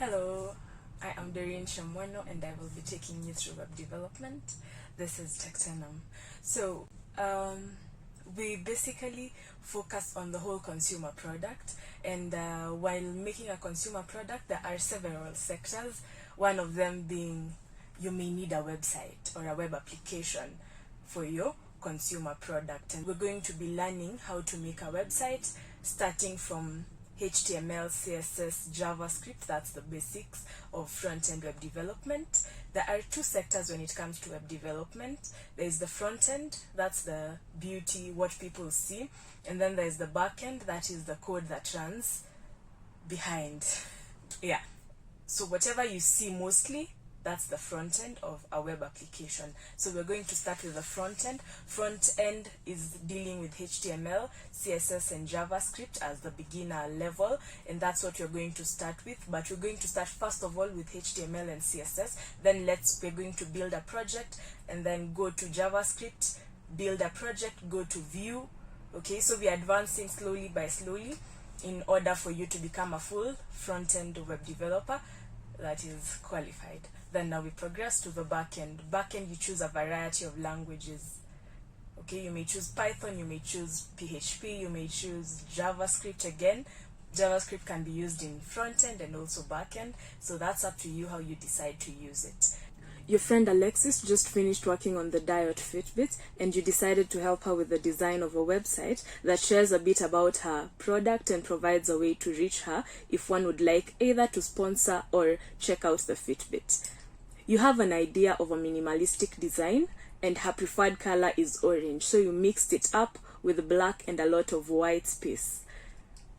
Hello, I am Doreen Shamwano and I will be taking you through web development. This is Techtenum. So, we basically focus on the whole consumer product, and while making a consumer product, there are several sectors, one of them being you may need a website or a web application for your consumer product. And we're going to be learning how to make a website starting from HTML, CSS, JavaScript. That's the basics of front-end web development. There are two sectors when it comes to web development. There is the front end, that's the beauty, what people see, and then there is the back end, that is the code that runs behind. Yeah, so whatever you see mostly, that's the front end of a web application. So we're going to start with the front end. Front end is dealing with HTML, CSS, and JavaScript as the beginner level, and that's what we're going to start with. But we're going to start first of all with HTML and CSS. Then we're going to build a project, and then go to JavaScript, build a project, go to Vue. Okay, so we're advancing slowly by slowly in order for you to become a full front-end web developer that is qualified. Then now we progress to the backend. Backend, you choose a variety of languages. Okay, you may choose Python, you may choose PHP, you may choose JavaScript again. JavaScript can be used in front-end and also backend, so that's up to you how you decide to use it. Your friend Alexis just finished working on the Diode Fitbit, and you decided to help her with the design of a website that shares a bit about her product and provides a way to reach her if one would like either to sponsor or check out the Fitbit. You have an idea of a minimalistic design, and her preferred color is orange, so you mixed it up with black and a lot of white space.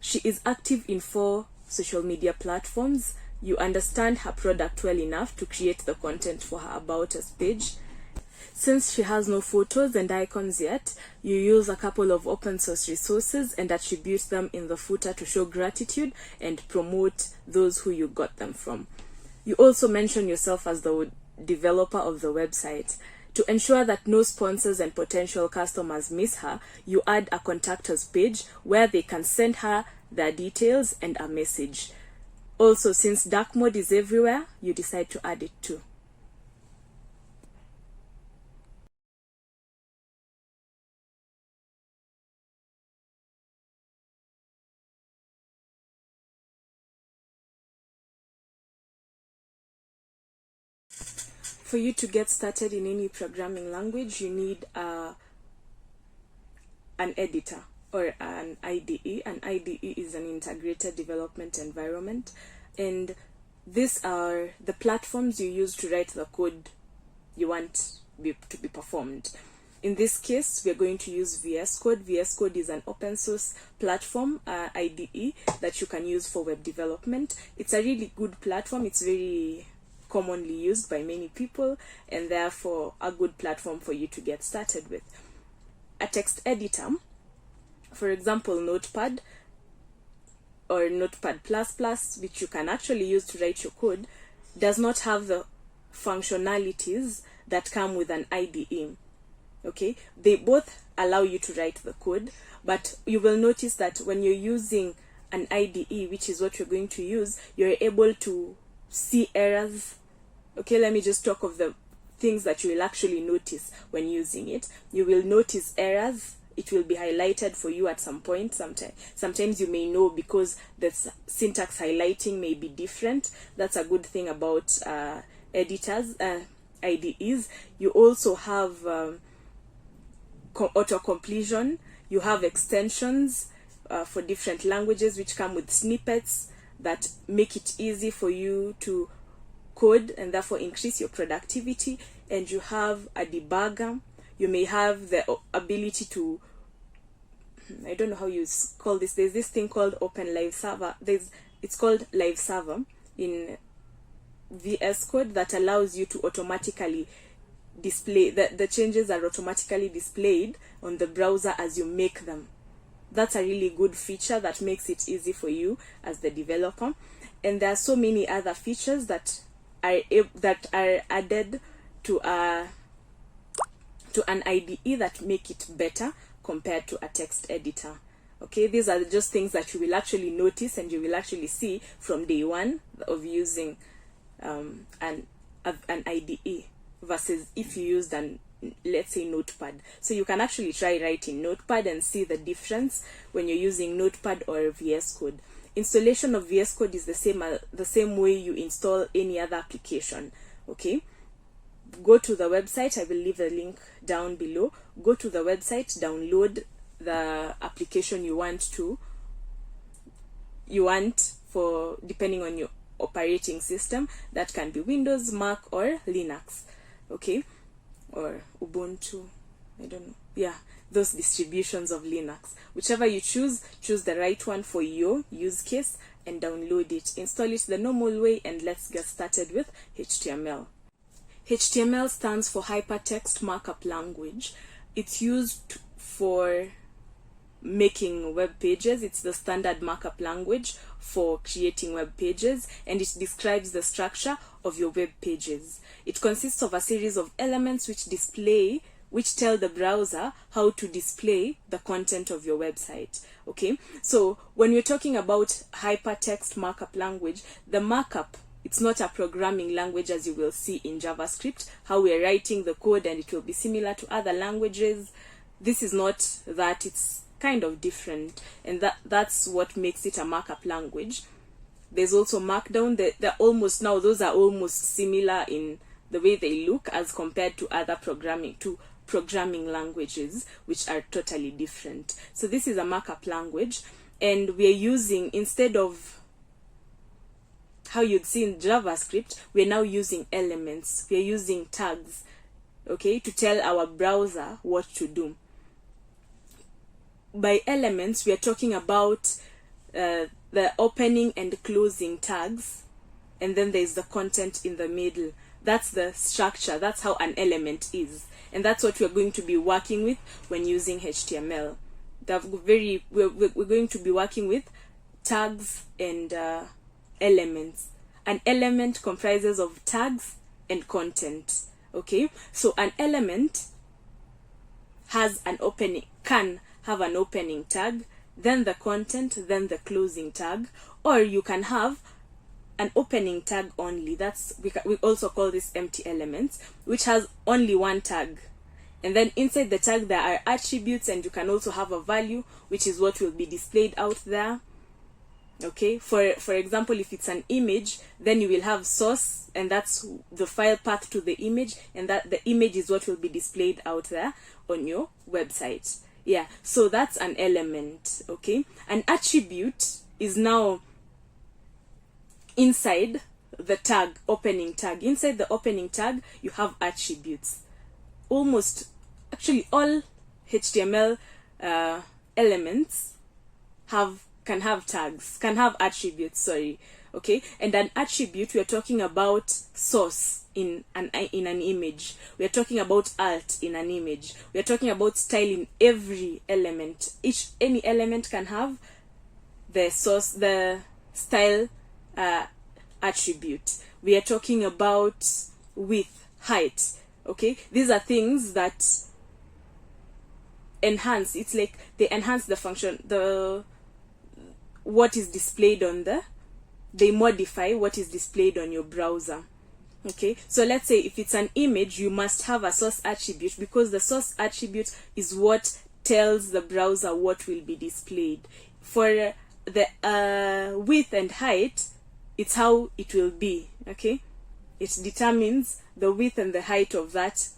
She is active in 4 social media platforms. You understand her product well enough to create the content for her About Us page. Since she has no photos and icons yet, you use a couple of open source resources and attribute them in the footer to show gratitude and promote those who you got them from. You also mention yourself as the developer of the website. To ensure that no sponsors and potential customers miss her, you add a contact us page where they can send her their details and a message. Also, since dark mode is everywhere, you decide to add it too. For you to get started in any programming language, you need an editor or an IDE. An IDE is an integrated development environment, and these are the platforms you use to write the code you want to be performed. In this case, we're going to use VS Code. VS Code is an open source platform, IDE, that you can use for web development. It's a really good platform. It's very commonly used by many people, and therefore a good platform for you to get started with. A text editor, for example Notepad or Notepad++, which you can actually use to write your code, does not have the functionalities that come with an IDE. Okay, they both allow you to write the code, but you will notice that when you're using an IDE, which is what you're going to use, you're able to see errors. Okay, let me just talk of the things that you will actually notice when using it. You will notice errors. It will be highlighted for you at some point. Sometimes you may know because the syntax highlighting may be different. That's a good thing about editors, IDEs. You also have auto-completion. You have extensions for different languages which come with snippets that make it easy for you to code and therefore increase your productivity. And you have a debugger. You may have the ability to, I don't know how you call this, there's this thing called Open Live Server. It's called Live Server in VS Code that allows you to automatically display, the changes are automatically displayed on the browser as you make them. That's a really good feature that makes it easy for you as the developer. And there are so many other features that are added to an IDE that make it better compared to a text editor. Okay, these are just things that you will actually notice and you will actually see from day one of using an IDE versus if you used let's say Notepad. So you can actually try writing Notepad and see the difference when you're using Notepad or VS Code. Installation of VS Code is the same way you install any other application. Okay, go to the website. I will leave the link down below. Go to the website, download the application you want for, depending on your operating system. That can be Windows, Mac, or Linux. Okay, or Ubuntu, I don't know, yeah, those distributions of Linux. Whichever you choose the right one for your use case and download it. Install it the normal way, and let's get started with HTML. HTML stands for Hypertext Markup Language. It's used for making web pages. It's the standard markup language for creating web pages, and it describes the structure of your web pages. It consists of a series of elements which tell the browser how to display the content of your website. Okay, so when we're talking about hypertext markup language, the markup, it's not a programming language as you will see in JavaScript, how we're writing the code and it will be similar to other languages. This is not that, it's kind of different, and that's what makes it a markup language. There's also Markdown. Those are almost similar in the way they look as compared to other programming languages, which are totally different. So this is a markup language, and we're using, instead of how you'd see in JavaScript, we're now using elements. We're using tags, okay, to tell our browser what to do. By elements, we are talking about the opening and closing tags, and then there's the content in the middle. That's the structure. That's how an element is, and that's what we're going to be working with when using HTML. We're going to be working with tags and elements. An element comprises of tags and content. Okay, so an element has an opening, can have an opening tag, then the content, then the closing tag, or you can have an opening tag only. We also call this empty elements, which has only one tag, and then inside the tag there are attributes, and you can also have a value, which is what will be displayed out there. Okay, for example, if it's an image, then you will have source, and that's the file path to the image, and that the image is what will be displayed out there on your website. Yeah, so that's an element. Okay, an attribute is now inside the tag, opening tag. Inside the opening tag, you have attributes. Actually all HTML elements can have tags, can have attributes, sorry. Okay, and an attribute, we are talking about source in an image. We are talking about alt in an image. We are talking about style in every element. Any element can have the source, the style attribute. We are talking about width, height. Okay, these are things that enhance. It's like they enhance the function, what is displayed on they modify what is displayed on your browser. Okay, so let's say if it's an image, you must have a source attribute, because the source attribute is what tells the browser what will be displayed. For the width and height, it's how it will be. Okay, it determines the width and the height of that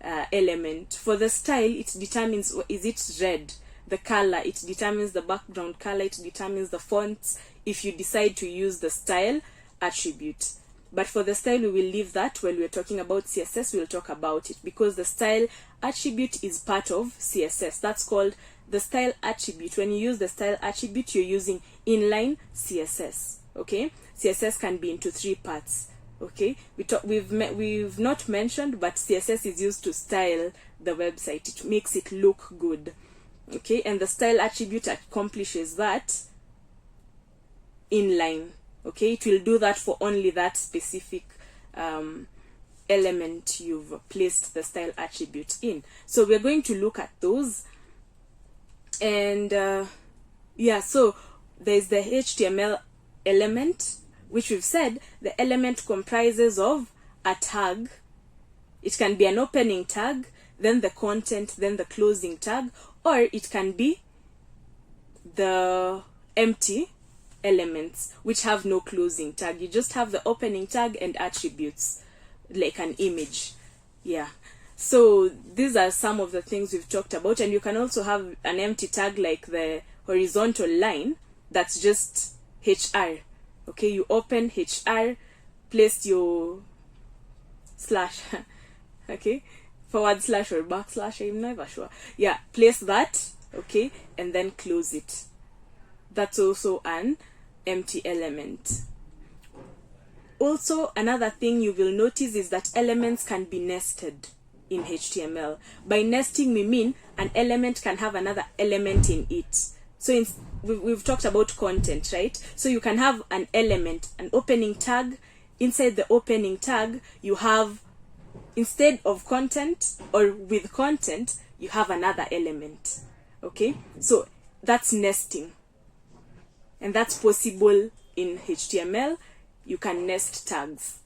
element. For the style, it determines, is it red? The color, it determines the background color, it determines the fonts, if you decide to use the style attribute. But for the style, we will leave that. When we're talking about CSS, we'll talk about it, because the style attribute is part of CSS. That's called the style attribute. When you use the style attribute, you're using inline CSS. Okay, CSS can be into 3 parts. Okay, we've not mentioned, but CSS is used to style the website. It makes it look good. Okay, and the style attribute accomplishes that inline. Okay, it will do that for only that specific element you've placed the style attribute in. So we're going to look at those, and Yeah, so there's the HTML element, which we've said the element comprises of a tag. It can be an opening tag, then the content, then the closing tag, or it can be the empty elements which have no closing tag. You just have the opening tag and attributes like an image. Yeah, so these are some of the things we've talked about. And you can also have an empty tag like the horizontal line that's just HR. Okay, you open HR, place your slash okay, forward slash or backslash, I'm never sure. Yeah, place that, okay, and then close it. That's also an empty element. Also, another thing you will notice is that elements can be nested in HTML. By nesting, we mean an element can have another element in it. So we've talked about content, right? So you can have an element, an opening tag. Inside the opening tag, you have, instead of content or with content, you have another element. Okay? So that's nesting. And that's possible in HTML. You can nest tags.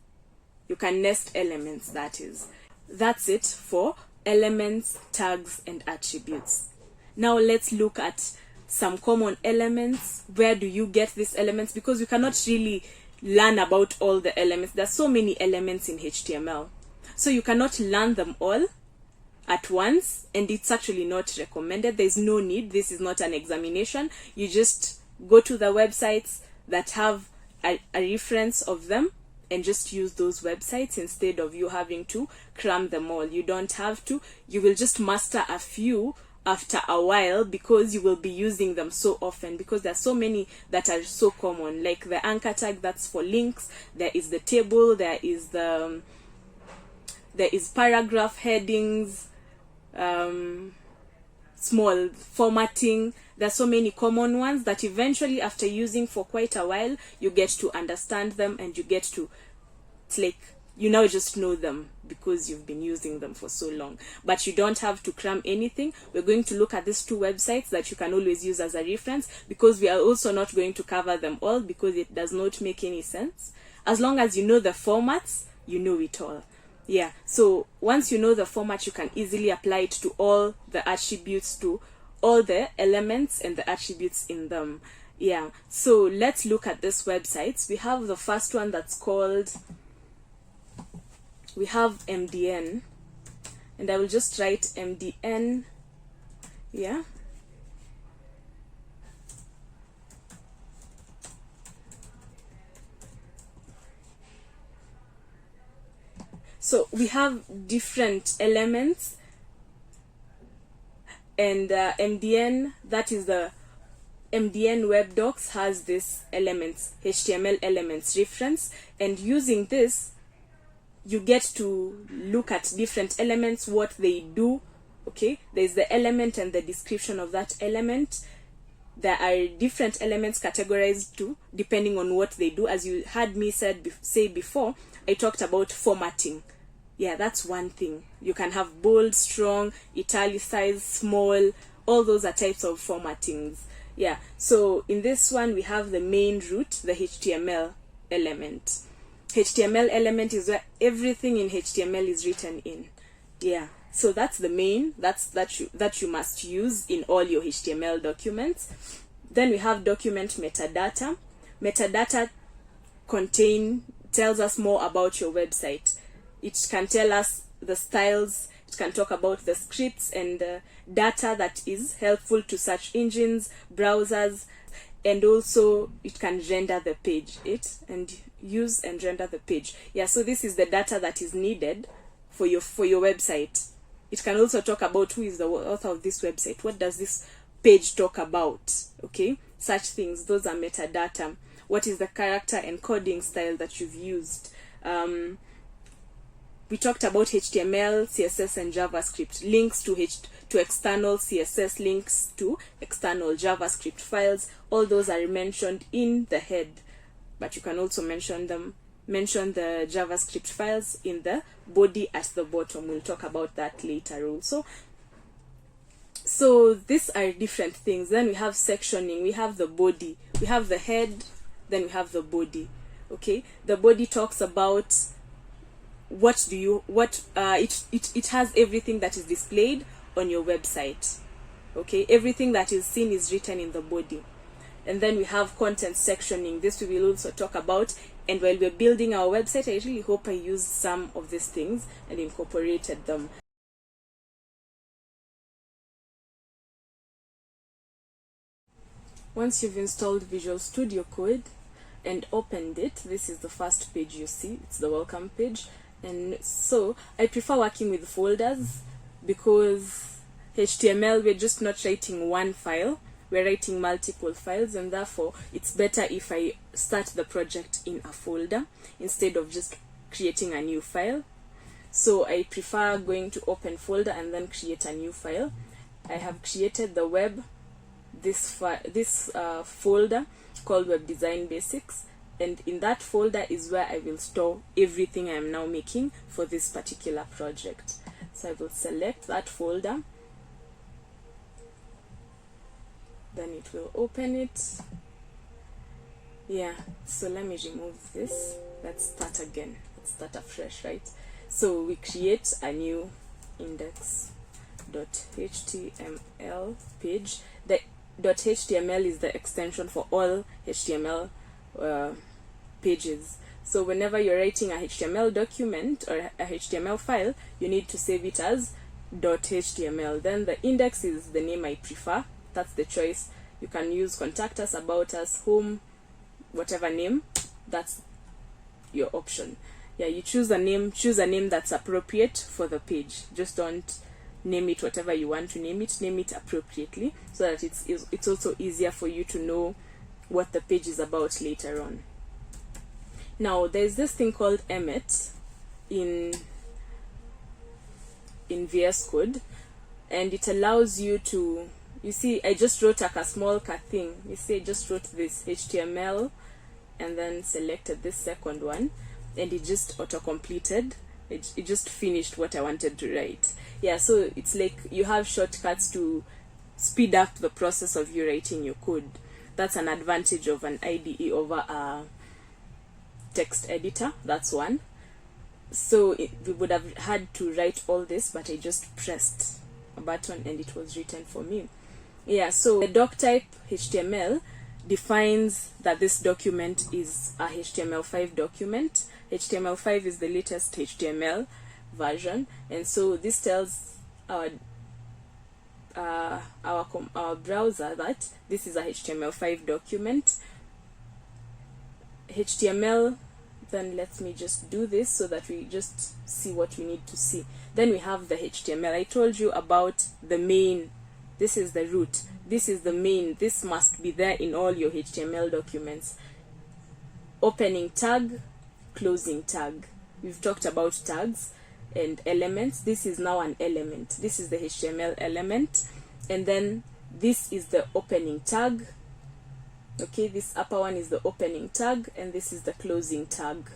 You can nest elements, that is. That's it for elements, tags, and attributes. Now let's look at some common elements. Where do you get these elements? Because you cannot really learn about all the elements. There's so many elements in HTML. So you cannot learn them all at once, and it's actually not recommended. There's no need. This is not an examination. You just go to the websites that have a reference of them and just use those websites instead of you having to cram them all. You don't have to. You will just master a few after a while because you will be using them so often, because there are so many that are so common, like the anchor tag, that's for links. There is the table, there is paragraph headings, small formatting. There are so many common ones that eventually, after using for quite a while, you get to understand them, and you get to, it's like you now just know them because you've been using them for so long. But you don't have to cram anything. We're going to look at these two websites that you can always use as a reference, because we are also not going to cover them all because it does not make any sense. As long as you know the formats, you know it all. Yeah, so once you know the format, you can easily apply it to all the attributes, to all the elements and the attributes in them. Yeah, so let's look at these websites. We have the first one that's called, we have MDN, and I will just write MDN. Yeah, so we have different elements, and MDN, that is the MDN Web Docs, has this elements, HTML elements reference, and using this you get to look at different elements, what they do. Okay, there's the element and the description of that element. There are different elements categorized too, depending on what they do. As you had me say before, I talked about formatting. Yeah, that's one thing. You can have bold, strong, italicized, small. All those are types of formattings. Yeah, so in this one we have the main root, the HTML element. HTML element is where everything in HTML is written in. Yeah, so that's the main, that you must use in all your HTML documents. Then we have document metadata. Metadata tells us more about your website. It can tell us the styles, it can talk about the scripts and data that is helpful to search engines, browsers, and also it can render the page, use and render the page. Yeah, so this is the data that is needed for your website. It can also talk about who is the author of this website, what does this page talk about, okay, such things. Those are metadata. What is the character encoding style that you've used? We talked about HTML, CSS, and JavaScript. Links to external CSS, links to external JavaScript files. All those are mentioned in the head, but you can also mention the JavaScript files in the body at the bottom. We'll talk about that later also. So these are different things. Then we have sectioning, we have the body, we have the head, then we have the body. Okay, the body talks about it has everything that is displayed on your website. Okay, everything that is seen is written in the body. And then we have content sectioning. This we will also talk about. And while we're building our website, I really hope I used some of these things and incorporated them. Once you've installed Visual Studio Code and opened it, this is the first page you see. It's the welcome page. And so I prefer working with folders because HTML, we're just not writing one file, we're writing multiple files, and therefore it's better if I start the project in a folder instead of just creating a new file. So I prefer going to open folder and then create a new file. I have created the web, this folder called Web Design Basics, and in that folder is where I will store everything I am now making for this particular project. So I will select that folder, then it will open it. Yeah, so let me remove this. Let's start again. Let's start afresh, right? So we create a new index.html page. The .html is the extension for all HTML pages. So whenever you're writing a HTML document or a HTML file, you need to save it as .html. Then the index is the name I prefer. That's the choice. You can use contact us, about us, home, whatever name. That's your option. Yeah, you choose a name that's appropriate for the page. Just don't name it whatever you want to name it appropriately, so that it's also easier for you to know what the page is about later on. Now there's this thing called emmet in VS Code, and it allows you to, you see, I just wrote like a small thing. You see, I just wrote this HTML and then selected this second one, and it just auto-completed. It just finished what I wanted to write. Yeah, so it's like you have shortcuts to speed up the process of you writing your code. That's an advantage of an IDE over a text editor. That's one. So we would have had to write all this, but I just pressed a button and it was written for me. Yeah, so the Doctype Html defines that this document is a HTML5 document. HTML5 is the latest HTML version, and so this tells our browser that this is a HTML5 document. HTML, then let me just do this so that we just see what we need to see. Then we have the HTML. I told you about the main. This is the root. This is the main. This must be there in all your HTML documents. Opening tag, closing tag. We've talked about tags and elements. This is now an element. This is the HTML element. And then this is the opening tag. Okay, this upper one is the opening tag, and this is the closing tag.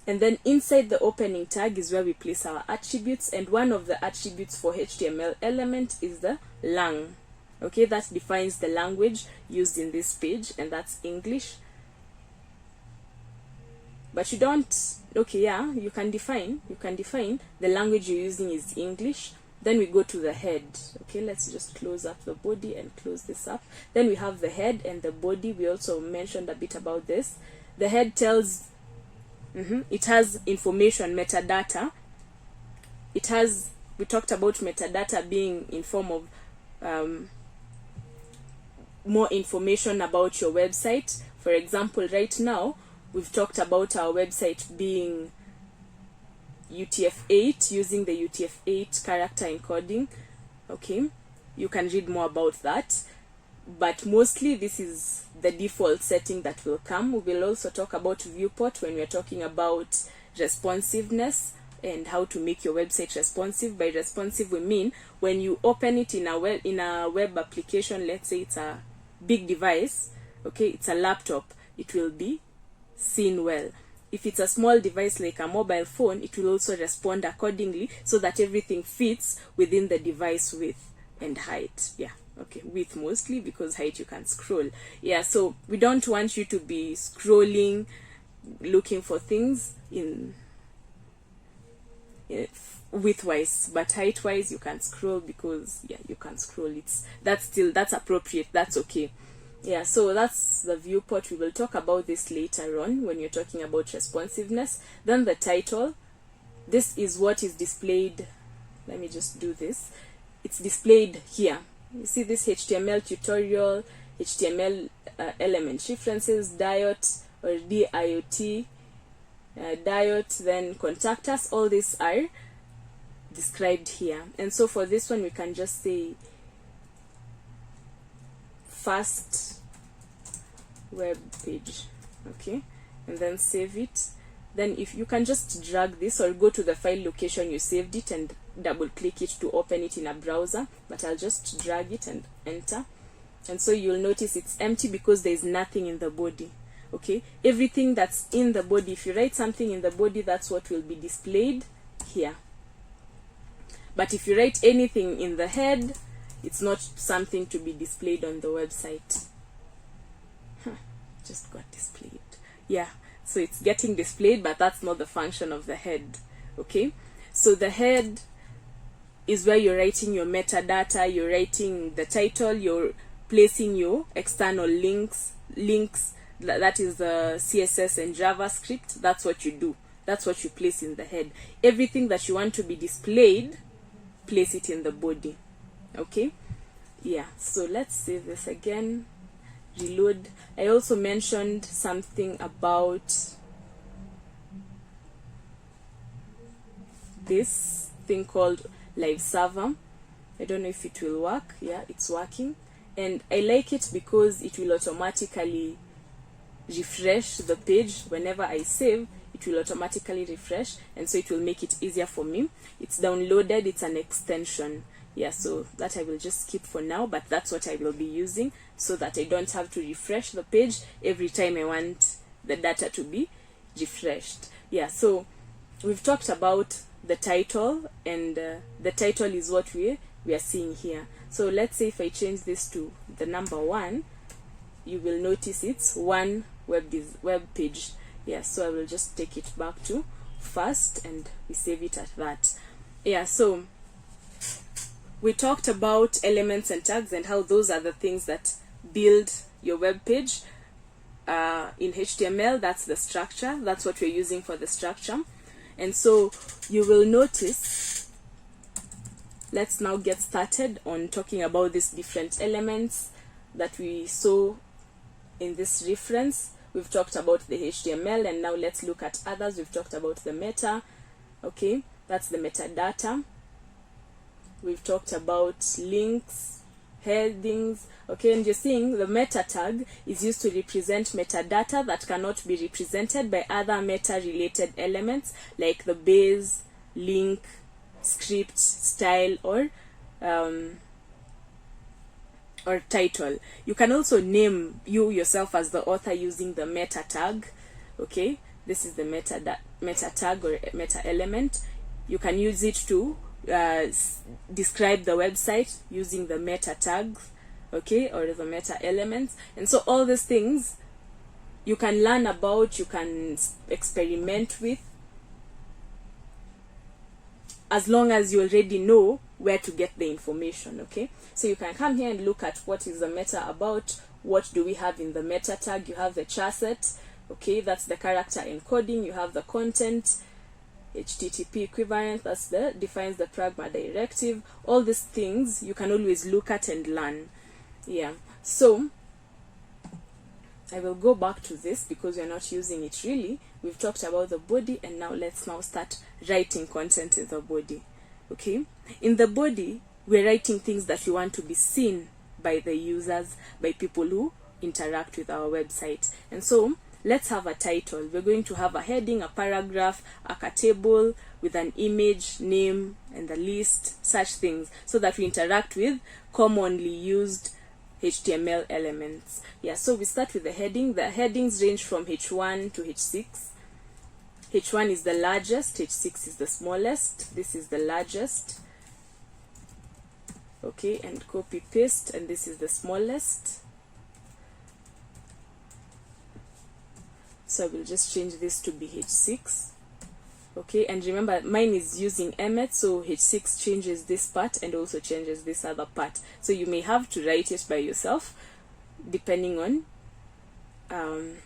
And then inside the opening tag is where we place our attributes, and one of the attributes for HTML element is the lang. Okay, that defines the language used in this page, and that's English. But you don't, okay, yeah, you can define the language you're using is English. Then we go to the head. Okay, let's just close up the body and close this up. Then we have the head and the body. We also mentioned a bit about this. The head tells, it has information, metadata. We talked about metadata being in form of more information about your website. For example, right now, we've talked about our website being UTF-8, using the UTF-8 character encoding. Okay, you can read more about that, but mostly this is the default setting that will come. We will also talk about Viewport when we are talking about responsiveness and how to make your website responsive. By responsive, we mean when you open it in a web application, let's say it's a big device, okay, it's a laptop, it will be seen well. If it's a small device like a mobile phone, it will also respond accordingly so that everything fits within the device width. and height. Yeah, okay, width mostly, because height you can scroll. Yeah, so we don't want you to be scrolling looking for things in width-wise, but height-wise you can scroll, because yeah, you can scroll. That's appropriate, that's okay. Yeah, so that's the viewport. We will talk about this later on when you're talking about responsiveness. Then the title, this is what is displayed. Let me just do this. It's displayed here. You see this HTML tutorial, HTML element references, diot or diot, diot, then contact us. All these are described here. And so for this one, we can just say first web page, okay, and then save it. Then if you can just drag this or go to the file location you saved it and double click it to open it in a browser, but I'll just drag it and enter. And so you'll notice it's empty because there's nothing in the body. Okay, everything that's in the body, if you write something in the body, that's what will be displayed here. But if you write anything in the head, it's not something to be displayed on the website. Just got displayed. Yeah, so it's getting displayed, but that's not the function of the head. Okay, so the head is where you're writing your metadata, you're writing the title, you're placing your external links, that is the CSS and JavaScript. That's what you do. That's what you place in the head. Everything that you want to be displayed, place it in the body. Okay, yeah, so let's save this again, reload. I also mentioned something about this thing called live server. I don't know if it will work. Yeah, it's working, and I like it because it will automatically refresh the page whenever I save. It will automatically refresh, and so it will make it easier for me. It's downloaded, it's an extension. Yeah, so that I will just skip for now, but that's what I will be using, so that I don't have to refresh the page every time I want the data to be refreshed. Yeah, so we've talked about the title, and the title is what we are seeing here. So let's say if I change this to the number 1, you will notice it's one web page. Yeah, so I will just take it back to first, and we save it at that. Yeah, so we talked about elements and tags and how those are the things that build your web page. In HTML, that's the structure. That's what we're using for the structure. And so you will notice, let's now get started on talking about these different elements that we saw in this reference. We've talked about the HTML, and now let's look at others. We've talked about the meta. Okay, that's the metadata. We've talked about links, headings. Okay, and you're seeing the meta tag is used to represent metadata that cannot be represented by other meta related elements like the base, link, script, style, or title. You can also name you yourself as the author using the meta tag. Okay, this is the meta tag or meta element. You can use it to describe the website using the meta tags, okay, or the meta elements. And so all these things you can learn about, you can experiment with, as long as you already know where to get the information. Okay, so you can come here and look at what is the meta about. What do we have in the meta tag? You have the charset, okay, that's the character encoding. You have the content, HTTP equivalent, that's the defines the pragma directive. All these things you can always look at and learn. Yeah, so I will go back to this because we're not using it really. We've talked about the body, and now let's start writing content in the body. Okay, in the body we're writing things that we want to be seen by the users, by people who interact with our website. And so let's have a title. We're going to have a heading, a paragraph, a table with an image, name, and the list, such things, so that we interact with commonly used HTML elements. Yeah, so we start with the heading. The headings range from H1 to H6. H1 is the largest, H6 is the smallest. This is the largest. okay, and copy paste, and this is the smallest. So I will just change this to be H6. Okay, and remember mine is using Emmet, so H6 changes this part and also changes this other part. So you may have to write it by yourself, depending on,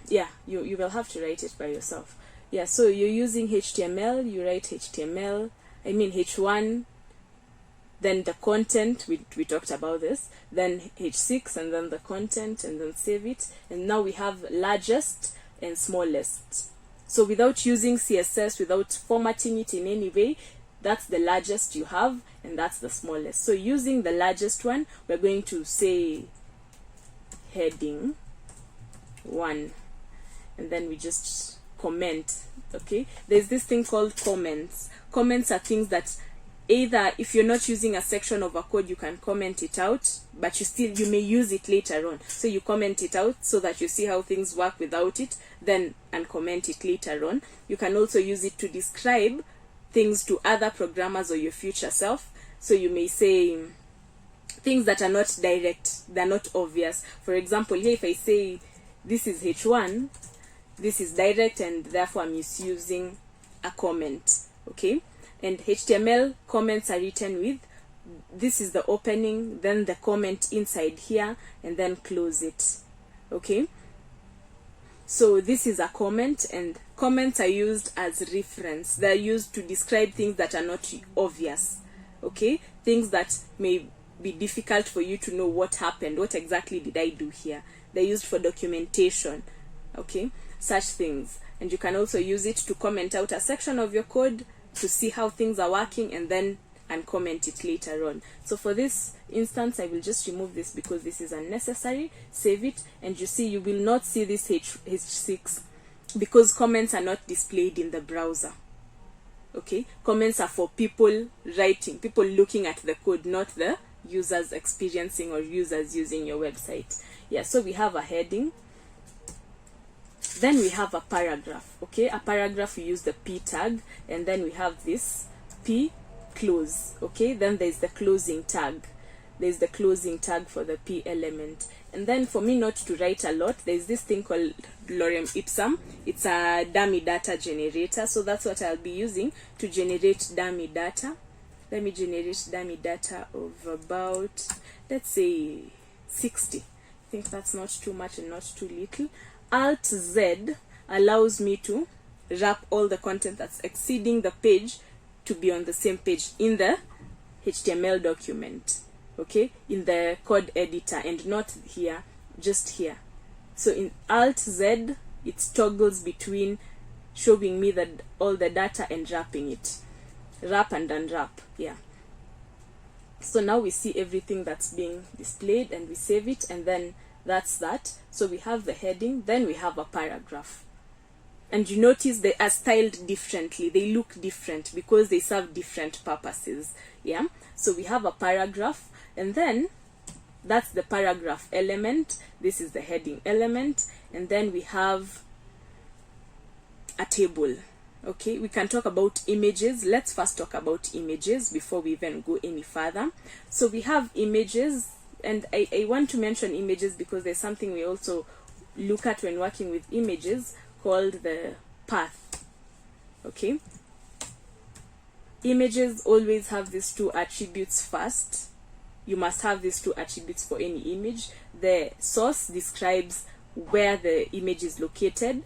yeah, you will have to write it by yourself. Yeah, so you're using HTML, you write HTML, I mean H1, then the content, we talked about this, then H6, and then the content, and then save it. And now we have largest and smallest. So without using CSS, without formatting it in any way, that's the largest you have, and that's the smallest. So using the largest one, we're going to say heading 1, and then we just comment. Okay, there's this thing called comments. Comments are things that either if you're not using a section of a code, you can comment it out, but you may use it later on. So you comment it out so that you see how things work without it, then and comment it later on. You can also use it to describe things to other programmers or your future self. So you may say things that are not direct, they're not obvious. For example, here if I say this is H1, this is direct, and therefore I'm using a comment. Okay, and HTML comments are written with, this is the opening, then the comment inside here, and then close it. Okay, so this is a comment, and comments are used as reference. They're used to describe things that are not obvious. Okay, things that may be difficult for you to know what happened, what exactly did I do here. They're used for documentation. Okay, such things. And you can also use it to comment out a section of your code to see how things are working, and then comment it later on. So for this instance, I will just remove this because this is unnecessary. Save it, and you see you will not see this H6 because comments are not displayed in the browser. Okay, comments are for people writing, people looking at the code, not the users experiencing or users using your website. Yeah, so we have a heading. Then we have a paragraph. Okay, a paragraph, we use the P tag, and then we have this P close. Okay, then there's the closing tag. There's the closing tag for the P element. And then for me not to write a lot, there's this thing called lorem ipsum. It's a dummy data generator. So that's what I'll be using to generate dummy data. Let me generate dummy data of about, let's say 60. I think that's not too much and not too little. Alt Z allows me to wrap all the content that's exceeding the page to be on the same page in the HTML document. Okay, in the code editor, and not here, just here. So in Alt Z, it toggles between showing me all the data and wrapping it. Wrap and unwrap. Yeah. So now we see everything that's being displayed, and we save it, and then that's that. So we have the heading, then we have a paragraph. And you notice they are styled differently. They look different because they serve different purposes. Yeah. So we have a paragraph, and then that's the paragraph element. This is the heading element, and then we have a table. Okay, we can talk about images. Let's first talk about images before we even go any further. So we have images, and I want to mention images because there's something we also look at when working with images called the path. Okay, images always have these two attributes first. You must have these two attributes for any image. The source describes where the image is located,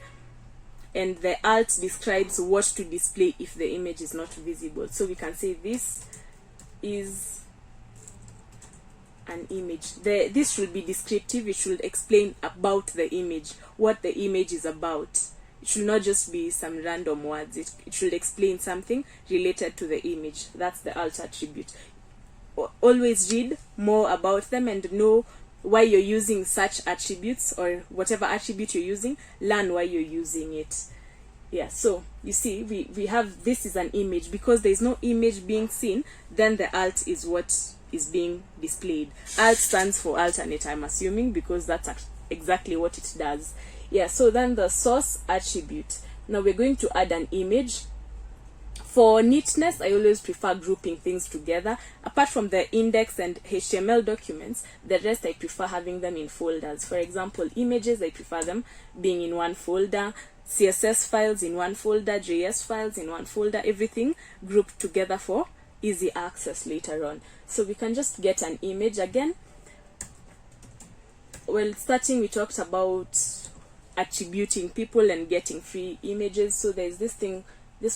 and the alt describes what to display if the image is not visible. So we can say this is an image. This should be descriptive. It should explain about the image, what the image is about. It should not just be some random words. It should explain something related to the image. That's the alt attribute. Always read more about them and know why you're using such attributes, or whatever attribute you're using, learn why you're using it. Yeah, so you see we have, this is an image. Because there's no image being seen, then the alt is what is being displayed. Alt stands for alternate, I'm assuming, because that's exactly what it does. Yeah, so then the source attribute. Now we're going to add an image For neatness, I always prefer grouping things together. Apart from the index and HTML documents, the rest I prefer having them in folders. For example, images, I prefer them being in one folder, CSS files in one folder, JS files in one folder, everything grouped together for easy access later on. So we can just get an image again. Well, starting we talked about attributing people and getting free images. So there's this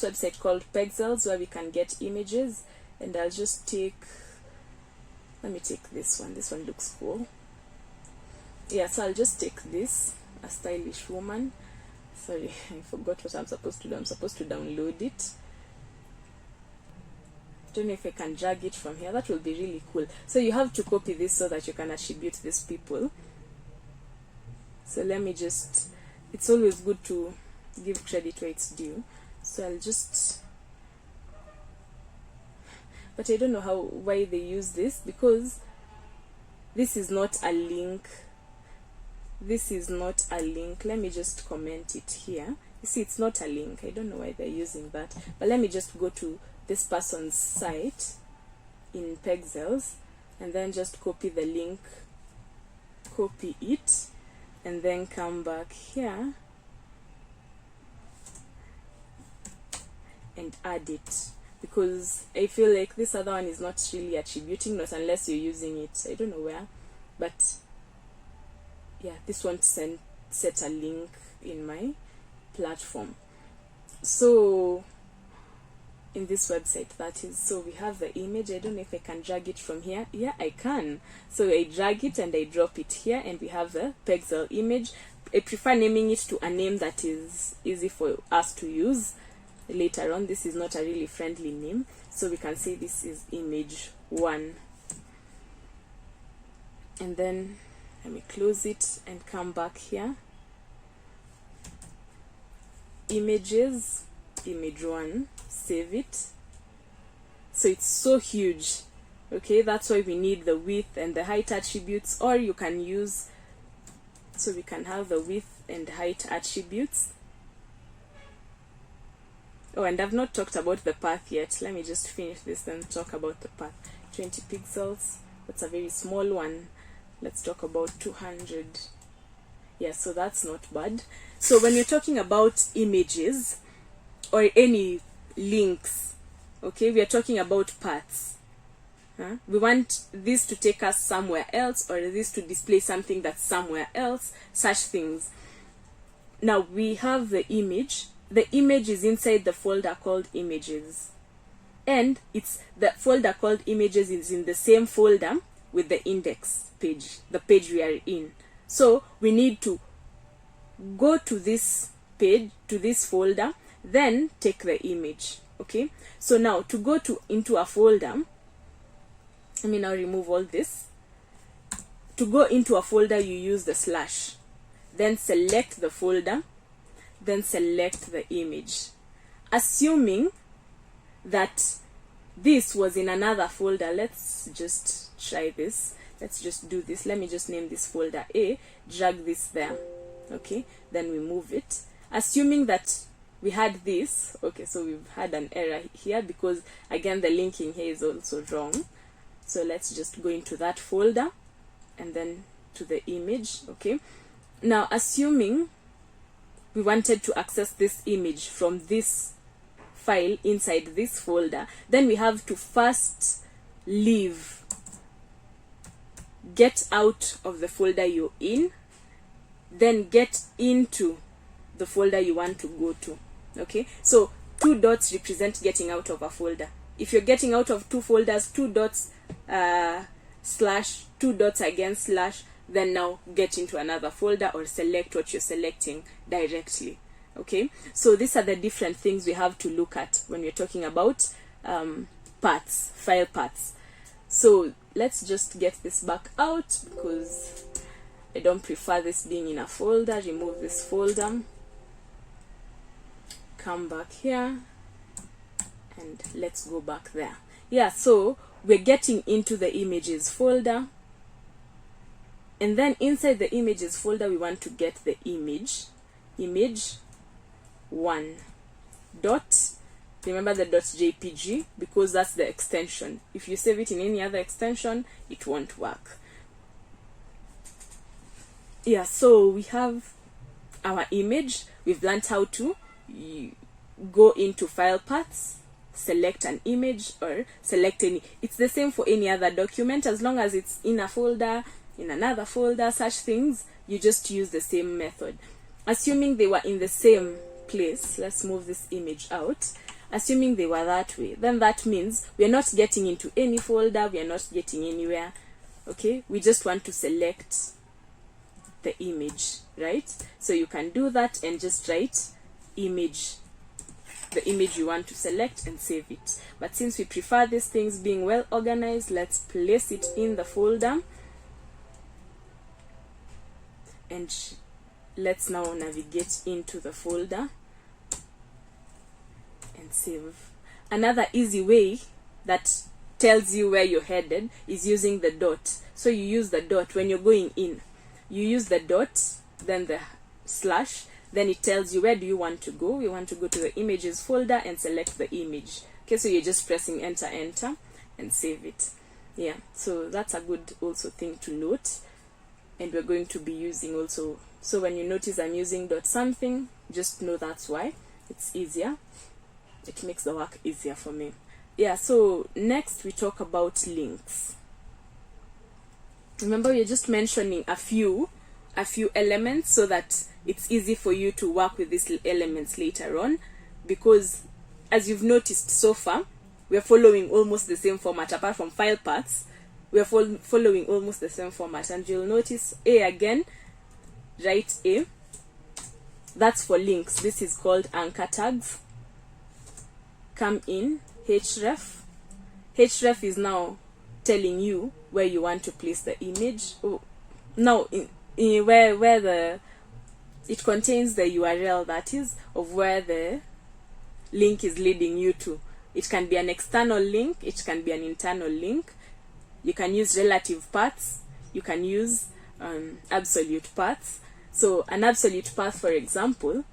website called Pexels where we can get images, and I'll just take, let me take this one. This one looks cool. Yeah, so I'll just take this, a stylish woman. Sorry, I forgot what I'm supposed to do. I'm supposed to download it. Don't know if I can drag it from here. That will be really cool. So you have to copy this so that you can attribute these people. So let me just, it's always good to give credit where it's due. So I'll just, but I don't know why they use this, because this is not a link. This is not a link. Let me just comment it here. You see, it's not a link. I don't know why they're using that. But let me just go to this person's site in Pexels and then just copy the link, copy it, and then come back here and add it, because I feel like this other one is not really attributing, not unless you're using it, I don't know where, but yeah, this won't set a link in my platform. So in this website, that is, so we have the image. I don't know if I can drag it from here. Yeah, I can. So I drag it and I drop it here, and we have the Pexel image. I prefer naming it to a name that is easy for us to use later on. This is not a really friendly name, so we can say this is image 1, and then let me close it and come back here. Images, image 1, save it. So it's so huge. Okay, that's why we need the width and the height attributes, or you can use, so we can have the width and height attributes. Oh, and I've not talked about the path yet. Let me just finish this and talk about the path. 20 pixels, that's a very small one. Let's talk about 200. Yeah, so that's not bad. So when you're talking about images or any links, okay, we are talking about paths. We want this to take us somewhere else, or this to display something that's somewhere else, such things. Now we have the image. The image is inside the folder called images, and it's the folder called images is in the same folder with the index page, the page we are in. So we need to go to this page, to this folder, then take the image. Okay, so now to go into a folder, let me now remove all this. To go into a folder, you use the slash, then select the folder, then select the image. Assuming that this was in another folder, let's just try this. Let's just do this. Let me just name this folder A, drag this there. Okay, then we move it. Assuming that we had this, okay, so we've had an error here because again the linking here is also wrong. So let's just go into that folder and then to the image. Okay, now assuming we wanted to access this image from this file inside this folder, then we have to first leave, get out of the folder you're in, then get into the folder you want to go to. Okay, so 2 dots represent getting out of a folder. If you're getting out of 2 folders, 2 dots slash, 2 dots again slash, then now get into another folder or select what you're selecting directly. Okay, so these are the different things we have to look at when we're talking about paths, file paths. So let's just get this back out because I don't prefer this being in a folder. Remove this folder, come back here, and let's go back there. Yeah, so we're getting into the images folder, and then inside the images folder we want to get the image 1 dot remember the .jpg, because that's the extension. If you save it in any other extension, it won't work. Yeah, so we have our image. We've learned how to go into file paths, select an image, or select any. It's the same for any other document. As long as it's in a folder, in another folder, such things, you just use the same method. Assuming they were in the same place, let's move this image out. Assuming they were that way, then that means we are not getting into any folder, we are not getting anywhere. Okay, we just want to select the image, right? So you can do that and just write image, the image you want to select, and save it. But since we prefer these things being well organized, let's place it in the folder, and let's now navigate into the folder and save. Another easy way that tells you where you're headed is using the dot. So you use the dot when you're going in. You use the dot, then the slash, then it tells you where do you want to go. We want to go to the images folder and select the image. Okay, so you're just pressing enter and save it. Yeah, so that's a good also thing to note. And we're going to be using also, so when you notice I'm using dot something, just know that's why. It's easier. It makes the work easier for me. Yeah, so next we talk about links. Remember, we're just mentioning a few elements so that it's easy for you to work with these elements later on, because as you've noticed so far, we're following almost the same format. Apart from file paths, we're following almost the same format. And you'll notice A again, write A. That's for links. This is called anchor tags. Come in, href. Href is now telling you where you want to place the image. Oh, now where it contains the URL, that is, of where the link is leading you to. It can be an external link, it can be an internal link. You can use relative paths, you can use absolute paths. So an absolute path, for example,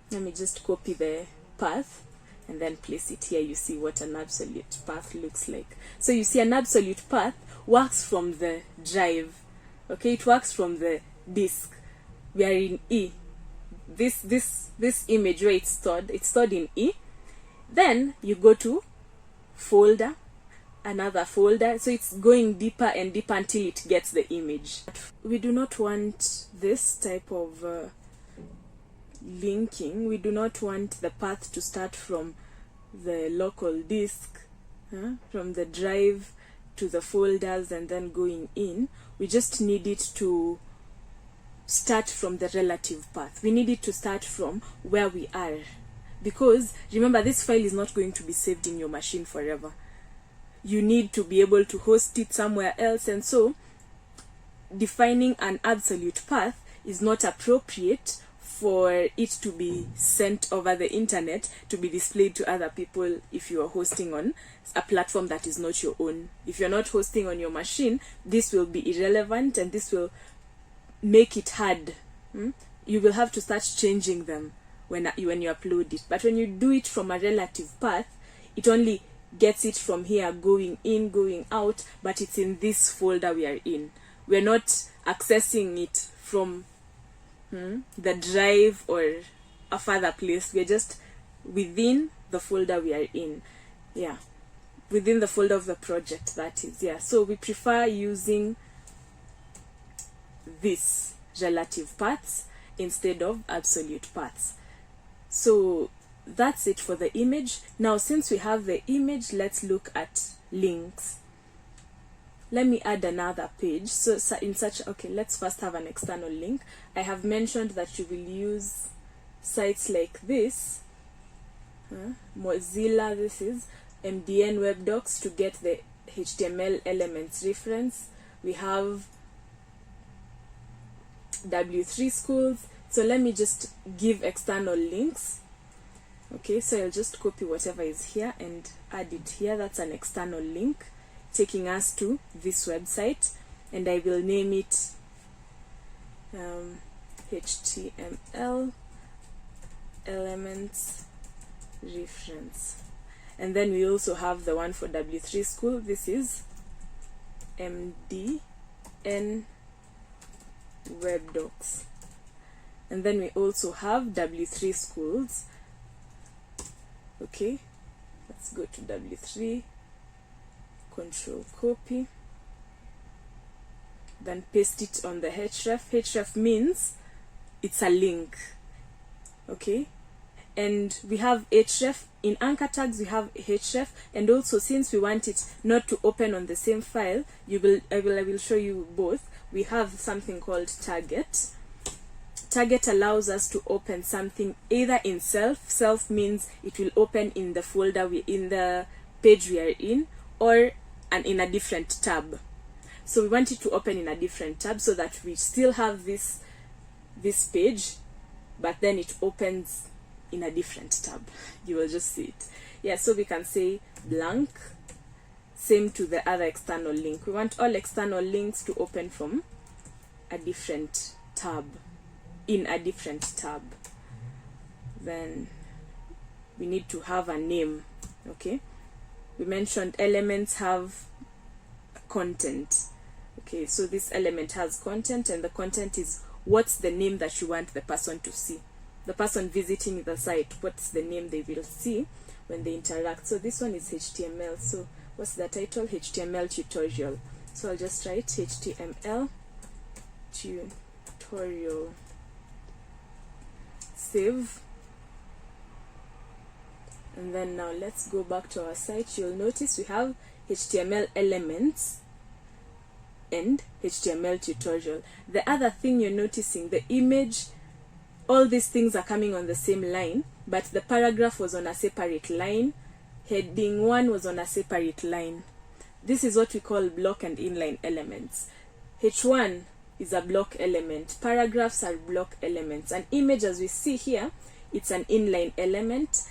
let me just copy the path and then place it here. You see what an absolute path looks like. So you see an absolute path works from the drive. Okay, it works from the disk. We are in E. This image where it's stored in E. Then you go to folder, another folder, so it's going deeper and deeper until it gets the image. We do not want this type of linking. We do not want the path to start from the local disk, from the drive to the folders and then going in. We just need it to start from the relative path. We need it to start from where we are, because remember, this file is not going to be saved in your machine forever. You need to be able to host it somewhere else, and so defining an absolute path is not appropriate for it to be sent over the internet to be displayed to other people if you are hosting on a platform that is not your own. If you're not hosting on your machine, this will be irrelevant and this will make it hard. You will have to start changing them when you upload it. But when you do it from a relative path, it only gets it from here, going in, going out, but it's in this folder we are in. We're not accessing it from the drive or a further place. We're just within the folder we are in. Yeah, within the folder of the project, that is. Yeah, so we prefer using this relative paths instead of absolute paths. So that's it for the image. Now, since we have the image, let's look at links. Let me add another page. So in such, okay, let's first have an external link. I have mentioned that you will use sites like this, Mozilla, this is MDN Web Docs to get the HTML elements reference. We have W3 Schools. So let me just give external links. Okay, so I'll just copy whatever is here and add it here. That's an external link taking us to this website, and I will name it HTML elements reference. And then we also have the one for W3 school. This is MDN Web Docs. And then we also have W3 schools. Okay, let's go to W3, control copy, then paste it on the href. Href means it's a link. Okay, and we have href in anchor tags. We have href, and also since we want it not to open on the same file, I will show you both. We have something called target. Target allows us to open something either in self. Self means it will open in the folder in the page we are in, or in a different tab. So we want it to open in a different tab so that we still have this page, but then it opens in a different tab. You will just see it. Yeah, so we can say blank, same to the other external link. We want all external links to open from a different tab, in a different tab. Then we need to have a name. Okay, we mentioned elements have content. Okay, so this element has content, and the content is what's the name that you want the person to see. The person visiting the site, what's the name they will see when they interact. So this one is HTML. So what's the title? HTML tutorial. So I'll just write HTML tutorial. Save. And then now let's go back to our site. You'll notice we have HTML elements and HTML tutorial. The other thing you're noticing, the image, all these things are coming on the same line, but the paragraph was on a separate line. Heading 1 was on a separate line. This is what we call block and inline elements. H1 is a block element. Paragraphs are block elements. An image, as we see here, it's an inline element,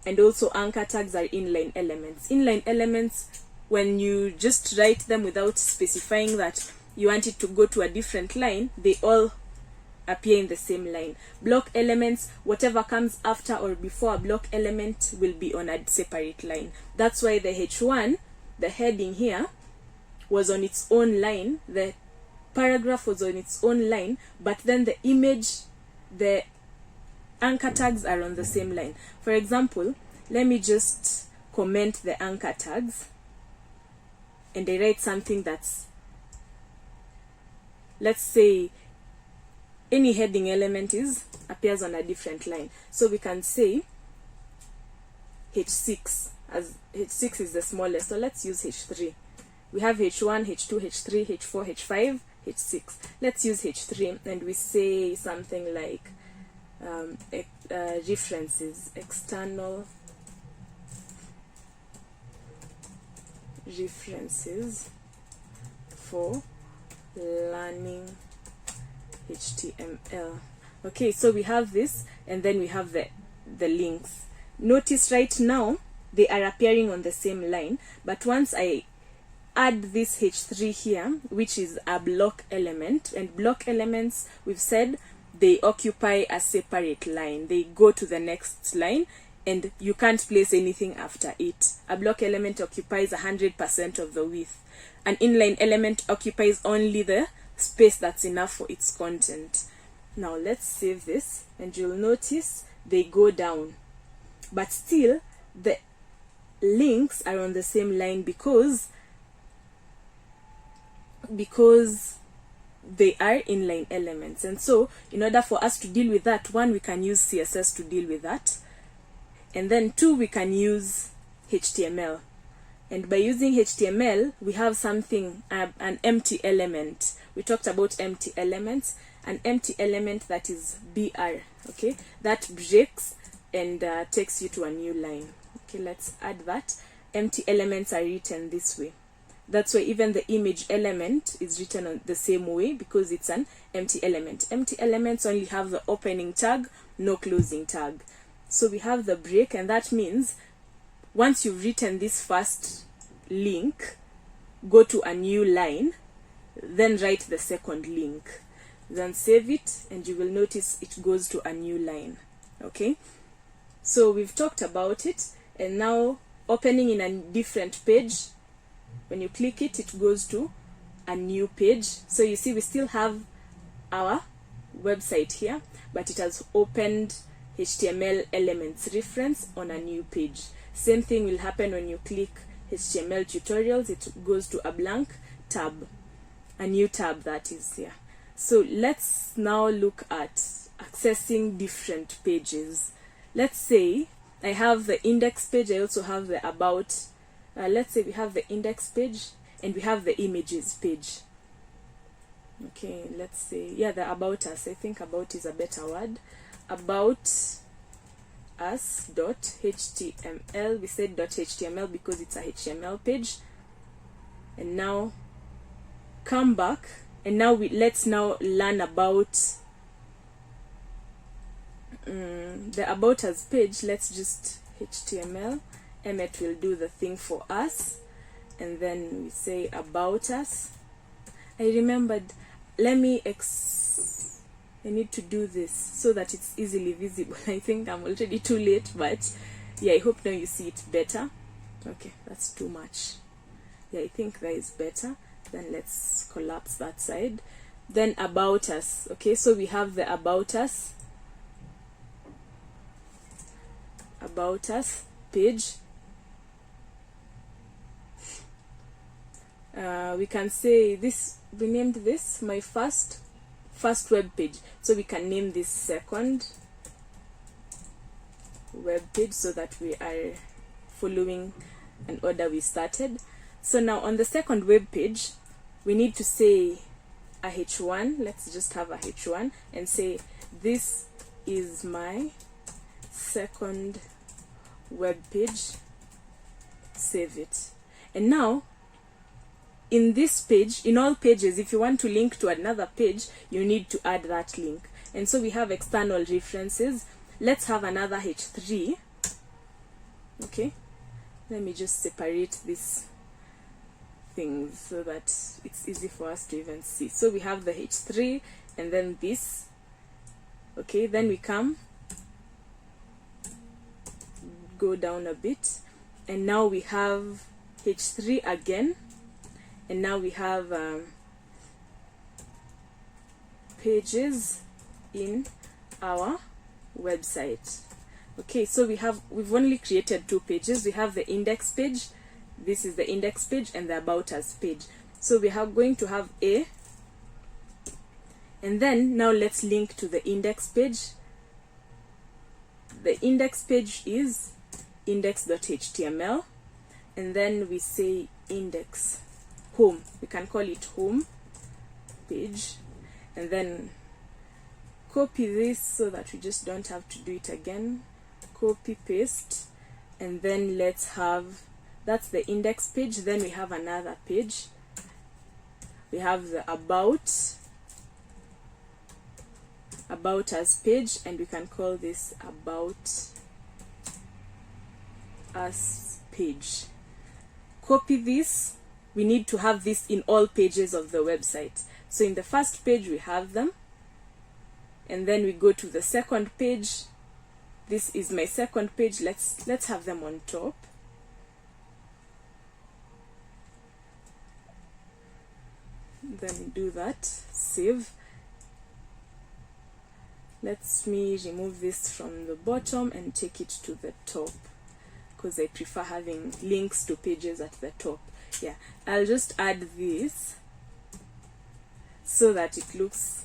and also anchor tags are inline elements. Inline elements, when you just write them without specifying that you want it to go to a different line, they all appear in the same line. Block elements, whatever comes after or before a block element will be on a separate line. That's why the H1, the heading here, was on its own line. The paragraph was on its own line, but then the image, the anchor tags are on the same line. For example, let me just comment the anchor tags, and I write something that's, let's say, any heading element appears on a different line. So we can say H6, as H6 is the smallest. So let's use H3. We have H1, H2, H3, H4, H5, H6. Let's use H3, and we say something like references, external references for learning HTML. Okay, so we have this, and then we have the links. Notice right now they are appearing on the same line, but once I add this H3 here, which is a block element, and block elements, we've said they occupy a separate line. They go to the next line, and you can't place anything after it. A block element occupies 100% of the width. An inline element occupies only the space that's enough for its content. Now let's save this, and you'll notice they go down, but still the links are on the same line because they are inline elements. And so in order for us to deal with that, one, we can use CSS to deal with that, and then two, we can use HTML. And by using HTML, we have something, an empty element. We talked about empty elements. An empty element that is BR, okay, that breaks and takes you to a new line. Okay, let's add that. Empty elements are written this way. That's why even the image element is written on the same way, because it's an empty element. Empty elements only have the opening tag, no closing tag. So we have the break, and that means once you've written this first link, go to a new line, then write the second link, then save it, and you will notice it goes to a new line. Okay, so we've talked about it, and now opening in a different page. When you click it, it goes to a new page. So you see we still have our website here, but it has opened HTML elements reference on a new page. Same thing will happen when you click HTML tutorials. It goes to a blank tab, a new tab that is here. So let's now look at accessing different pages. Let's say I have the index page, I also have the about. Let's say we have the index page and we have the images page. Okay, let's say, yeah, the about us. I think about is a better word. About us dot html. We said dot html because it's a HTML page. And now come back, and now let's now learn about the about us page. Let's just HTML. Emmet will do the thing for us, and then we say about us. I remembered, I need to do this so that it's easily visible. I think I'm already too late, but yeah, I hope now you see it better. Okay, that's too much. Yeah, I think that is better. Then let's collapse that side. Then about us. Okay, so we have the about us page. We can say this, we named this my first web page, so we can name this second web page so that we are following an order we started. So now on the second web page we need to say a h1. Let's just have a h1 and say this is my second web page. Save it. And now in this page, in all pages, if you want to link to another page, you need to add that link. And so we have external references. Let's have another h3. Okay, let me just separate these things so that it's easy for us to even see. So we have the h3 and then this. Okay, then we go down a bit, and now we have h3 again. And now we have pages in our website. Okay, so we've only created 2 pages. We have the index page. This is the index page, and the about us page. So we are going to have A, and then now let's link to the index page. The index page is index.html, and then we say index home. We can call it home page, and then copy this so that we just don't have to do it again. Copy, paste, and then let's have, that's the index page. Then we have another page. We have the about us page, and we can call this about us page. Copy this. We need to have this in all pages of the website. So in the first page we have them, and then we go to the second page. This is my second page. Let's have them on top. Then do that, save. Let me remove this from the bottom and take it to the top, because I prefer having links to pages at the top. Yeah, I'll just add this so that it looks,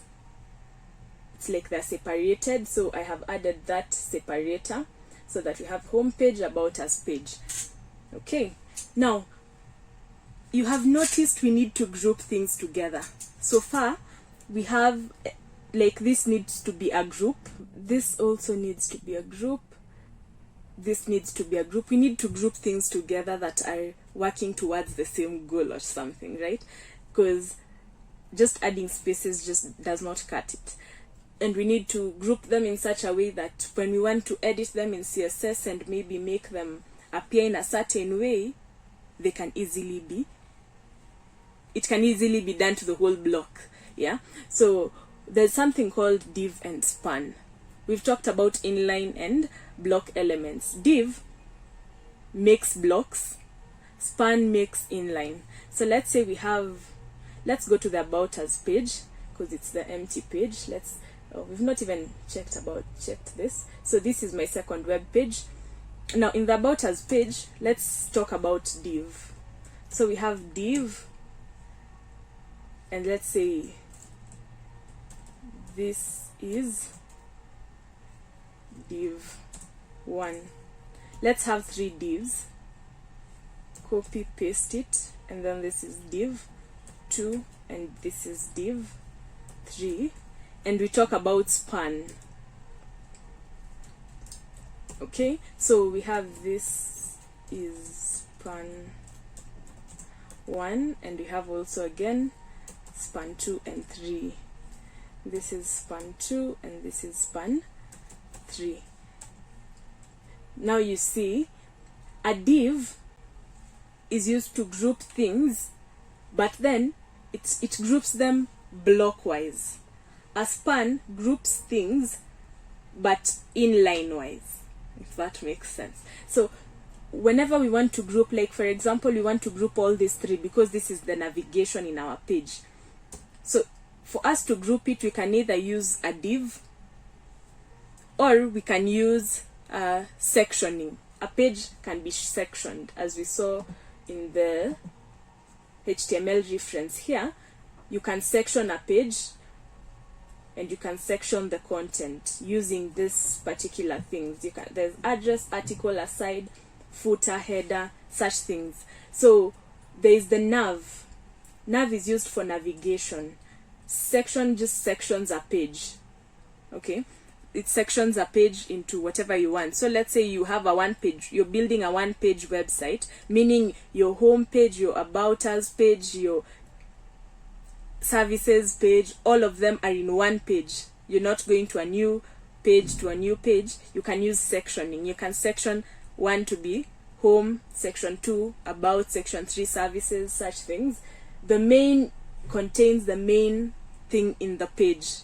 it's like they're separated. So I have added that separator so that we have home page, about us page. Okay, now you have noticed we need to group things together. So far we have, like, this needs to be a group, this also needs to be a group, this needs to be a group. We need to group things together that are working towards the same goal or something, right? Because just adding spaces just does not cut it. And we need to group them in such a way that when we want to edit them in CSS and maybe make them appear in a certain way, they can easily be, it can easily be done to the whole block. Yeah, so there's something called div and span. We've talked about inline and block elements. Div makes blocks, span makes inline. So let's say we have, let's go to the About Us page, because it's the empty page. We've not even checked this. So this is my second web page. Now in the About Us page, let's talk about div. So we have div, and let's say this is div 1. Let's have 3 divs. Copy, paste it, and then this is div 2, and this is div 3, and we talk about span. Okay, so we have this is span 1, and we have also again span 2 and 3. This is span 2 and this is span 3. Now you see, a div is used to group things, but then it groups them blockwise. A span groups things, but inline wise, if that makes sense. So whenever we want to group, like for example, we want to group all these 3 because this is the navigation in our page. So for us to group it, we can either use a div, or we can use sectioning. A page can be sectioned, as we saw in the HTML reference here. You can section a page, and you can section the content using this particular things. There's address, article, aside, footer, header, such things. So there is the nav. Nav is used for navigation. Section just sections a page. Okay, it sections a page into whatever you want. So let's say you have a one page, you're building a one page website, meaning your home page, your About Us page, your services page, all of them are in one page. You're not going to a new page to a new page. You can use sectioning. You can section 1 to be home, section 2 about, section 3 services, such things. The main contains the main thing in the page.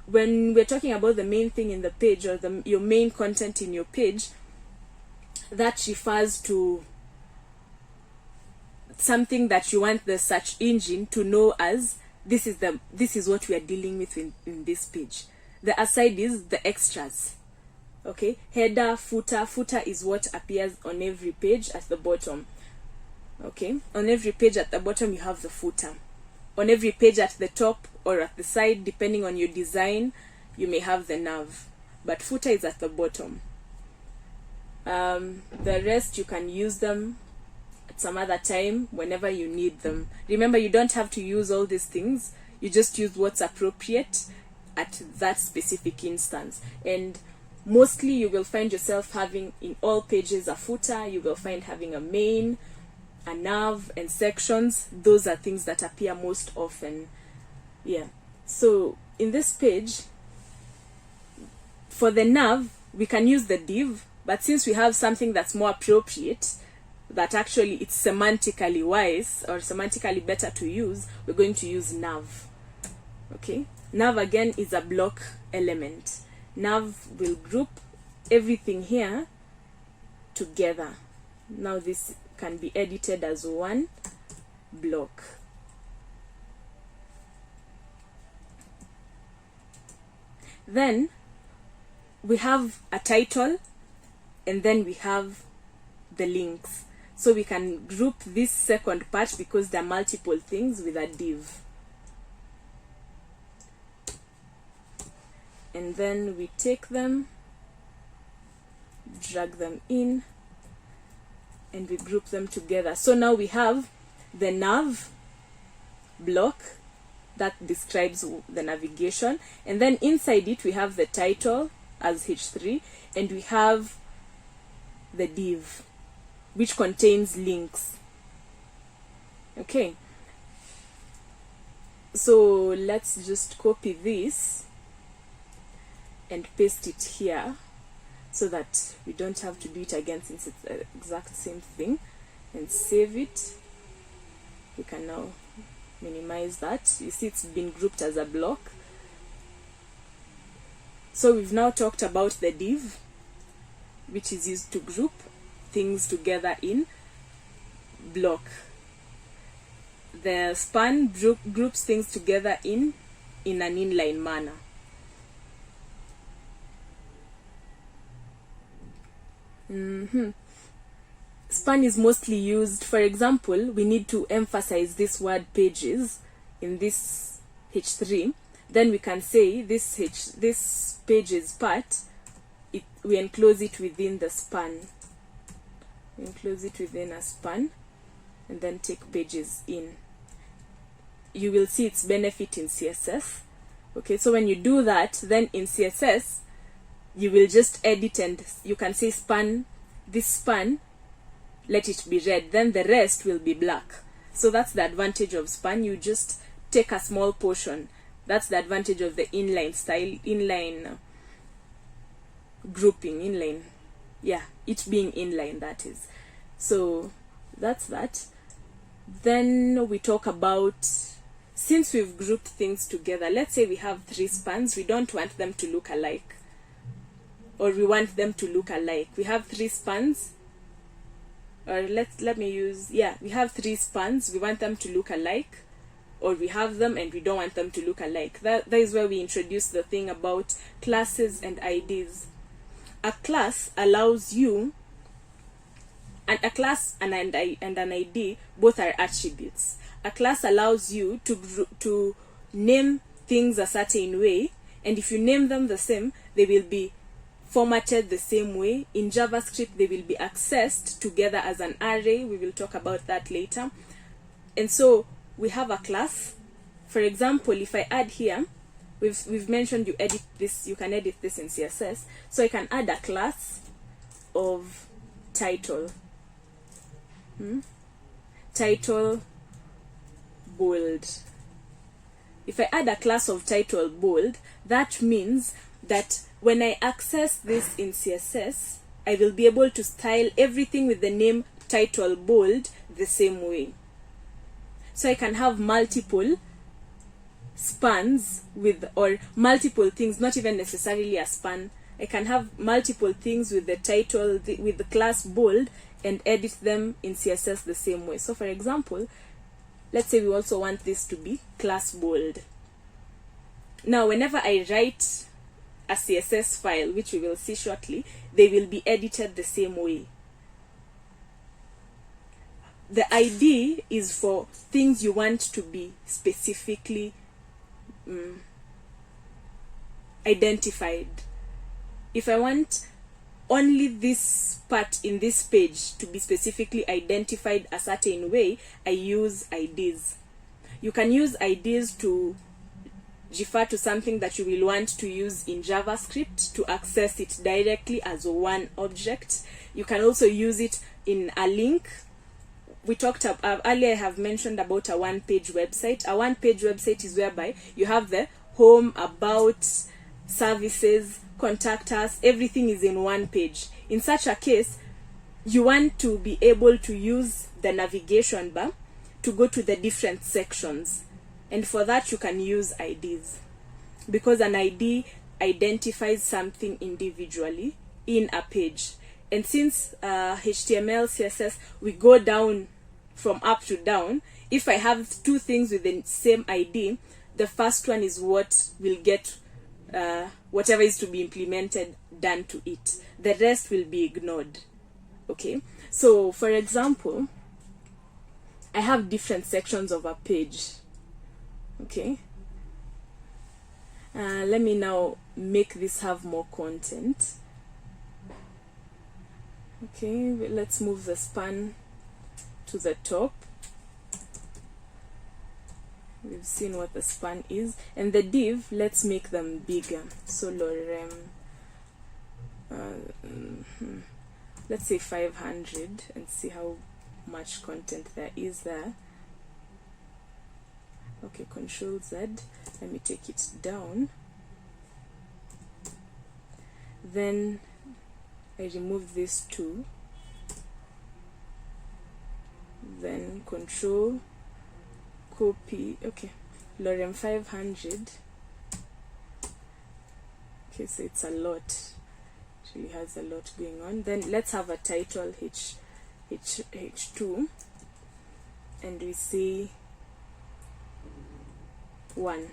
When we're talking about the main thing in the page, or your main content in your page, that refers to something that you want the search engine to know as this is what we are dealing with in this page. The aside is the extras. Okay, header, footer is what appears on every page at the bottom. Okay, on every page at the bottom you have the footer. On every page at the top or at the side, depending on your design, you may have the nav, but footer is at the bottom. The rest you can use them at some other time whenever you need them. Remember, you don't have to use all these things. You just use what's appropriate at that specific instance. And mostly you will find yourself having in all pages a footer. You will find having a main, a nav, and sections. Those are things that appear most often. Yeah. So in this page, for the nav, we can use the div, but since we have something that's more appropriate, that actually it's semantically wise or semantically better to use, we're going to use nav. Okay, nav again is a block element. Nav will group everything here together. Now this can be edited as one block. Then we have a title, and then we have the links. So we can group this second part because there are multiple things with a div. And then we take them, drag them in, and we group them together. So now we have the nav block that describes the navigation, and then inside it we have the title as h3, and we have the div which contains links. Okay, so let's just copy this and paste it here so that we don't have to do it again, since it's the exact same thing, and save it. We can now minimize that. You see it's been grouped as a block. So we've now talked about the div, which is used to group things together in block. The span groups things together in an inline manner. Span is mostly used, for example, we need to emphasize this word pages in this H3, then we can say this pages part, we enclose it within the span. We enclose it within a span and then take pages in. You will see its benefit in CSS. Okay, so when you do that, then in CSS, you will just edit and you can say span, this span, let it be red, then the rest will be black. So that's the advantage of span. You just take a small portion. That's the advantage of the inline style, inline grouping, inline, yeah, it being inline, that is. So that's that. Then we talk about, since we've grouped things together, let's say we have 3 spans, we don't want them to look alike, or we want them to look alike. We have 3 spans, or let me use, yeah, we have 3 spans, we want them to look alike, or we have them and we don't want them to look alike. That is where we introduce the thing about classes and IDs. A class allows you, and a class and an ID both are attributes. A class allows you to name things a certain way, and if you name them the same, they will be formatted the same way. In JavaScript, they will be accessed together as an array. We will talk about that later. And so we have a class. For example, if I add here, we've mentioned you edit this, you can edit this in CSS. So I can add a class of title. Title bold. If I add a class of title bold, that means that when I access this in CSS, I will be able to style everything with the name title bold the same way. So I can have multiple spans with, or multiple things, not even necessarily a span. I can have multiple things with the title, with the class bold, and edit them in CSS the same way. So for example, let's say we also want this to be class bold. Now whenever I write a CSS file, which we will see shortly, they will be edited the same way. The ID is for things you want to be specifically identified. If I want only this part in this page to be specifically identified a certain way, I use IDs. You can use IDs to refer to something that you will want to use in JavaScript to access it directly as one object. You can also use it in a link. We talked about earlier, I have mentioned about a one-page website. A one-page website is whereby you have the home, about, services, contact us, everything is in one page. In such a case, you want to be able to use the navigation bar to go to the different sections. And for that, you can use IDs, because an ID identifies something individually in a page. And since HTML, CSS, we go down from up to down, if I have 2 things with the same ID, the first one is what will get whatever is to be implemented done to it. The rest will be ignored. Okay, so for example, I have different sections of a page. Okay, let me now make this have more content. Okay, let's move the span to the top. We've seen what the span is, and the div, let's make them bigger. So lorem, let's say 500, and see how much content there is there. Okay, Control Z, let me take it down. Then I remove this 2, then Control copy. Okay, lorem 500. Okay, so it's a lot. actually has a lot going on. Then let's have a title H2, and we say 1.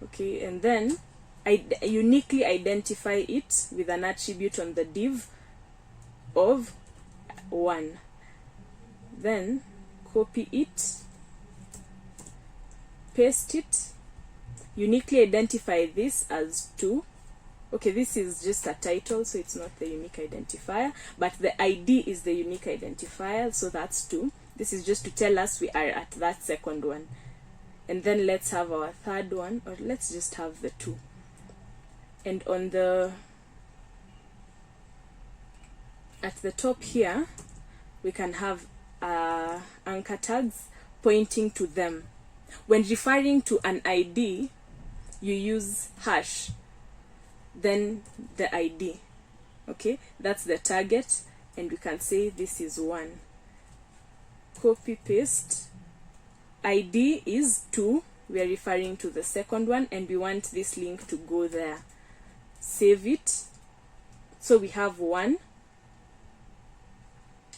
Okay, and then I uniquely identify it with an attribute on the div of 1. Then copy it, paste it, uniquely identify this as 2. Okay, this is just a title, so it's not the unique identifier, but the ID is the unique identifier, so that's 2. This is just to tell us we are at that second one. And then let's have our third one, or let's just have the 2. And on the at the top here, we can have anchor tags pointing to them. When referring to an ID, you use hash, then the ID. Okay, that's the target, and we can say this is 1. Copy paste. ID is 2. We are referring to the second one, and we want this link to go there. Save it. So we have 1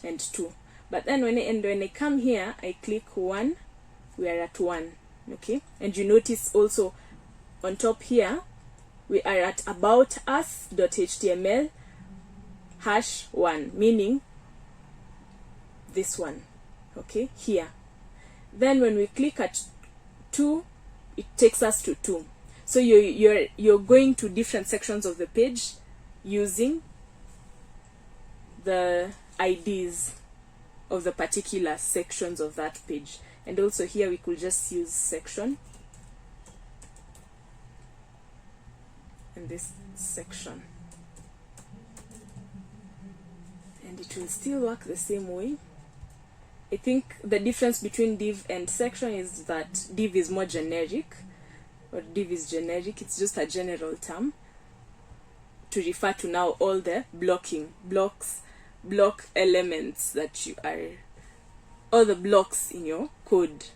and 2. But then when I come here, I click 1, we are at 1. Okay, and you notice also on top here we are at about us.html #1, meaning this one. Okay, here. Then when we click at 2, it takes us to 2. So you're going to different sections of the page using the IDs of the particular sections of that page. And also here we could just use section and this section, and it will still work the same way. I think the difference between div and section is that div is more generic, or div is generic, it's just a general term to refer to now all the block elements that you are, all the blocks in your code.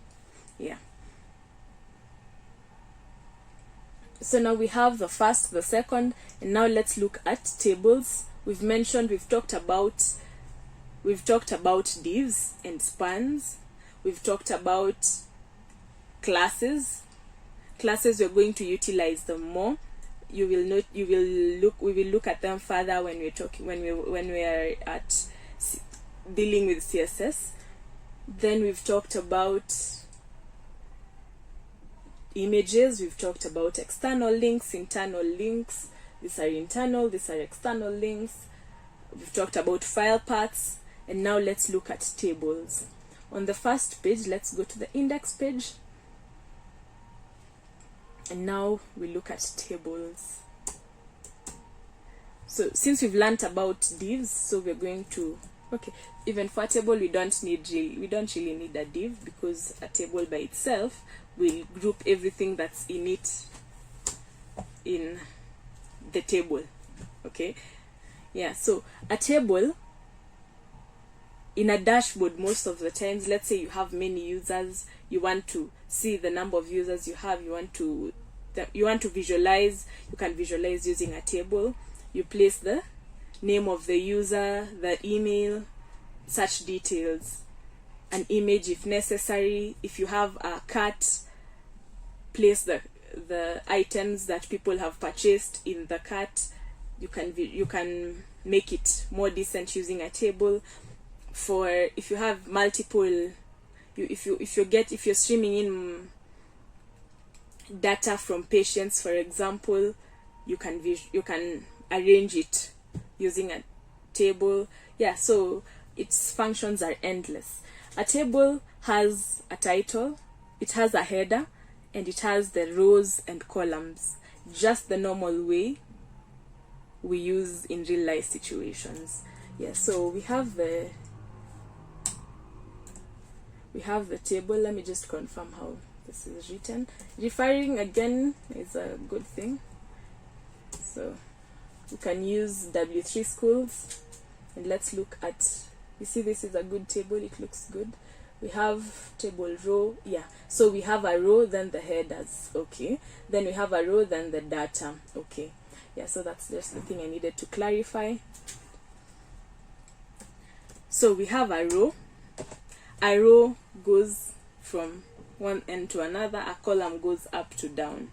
Yeah. So now we have the first, the second, and now let's look at tables. We've talked about divs and spans. We've talked about classes. Classes, we're going to utilize them more. We will look at them further when we are at dealing with CSS. Then we've talked about images. We've talked about external links, internal links. These are internal, these are external links. We've talked about file paths, and now let's look at tables. On the first page, let's go to the index page, and now we look at tables. So since we've learned about divs, so we're going to, okay, even for a table we don't really need a div, because a table by itself will group everything that's in it in the table. Okay, yeah, so a table in a dashboard, most of the times, let's say you have many users, you want to see the number of users you have, you want to visualize, you can visualize using a table. You place the name of the user, the email, such details, an image if necessary. If you have a cart, place the items that people have purchased in the cart. You can make it more decent using a table. For if you have multiple, if you're streaming in data from patients, for example, you can arrange it using a table. Yeah, so its functions are endless. A table has a title, it has a header, and it has the rows and columns, just the normal way we use in real life situations. Yeah, so we have the table. Let me just confirm how this is written. Referring again is a good thing. So we can use W3 schools, and let's look at, you see this is a good table, it looks good. We have table row, yeah, so we have a row, then the headers, okay, then we have a row, then the data, okay, Yeah, so that's just the thing I needed to clarify. So we have a row. A row goes from one end to another. A column goes up to down,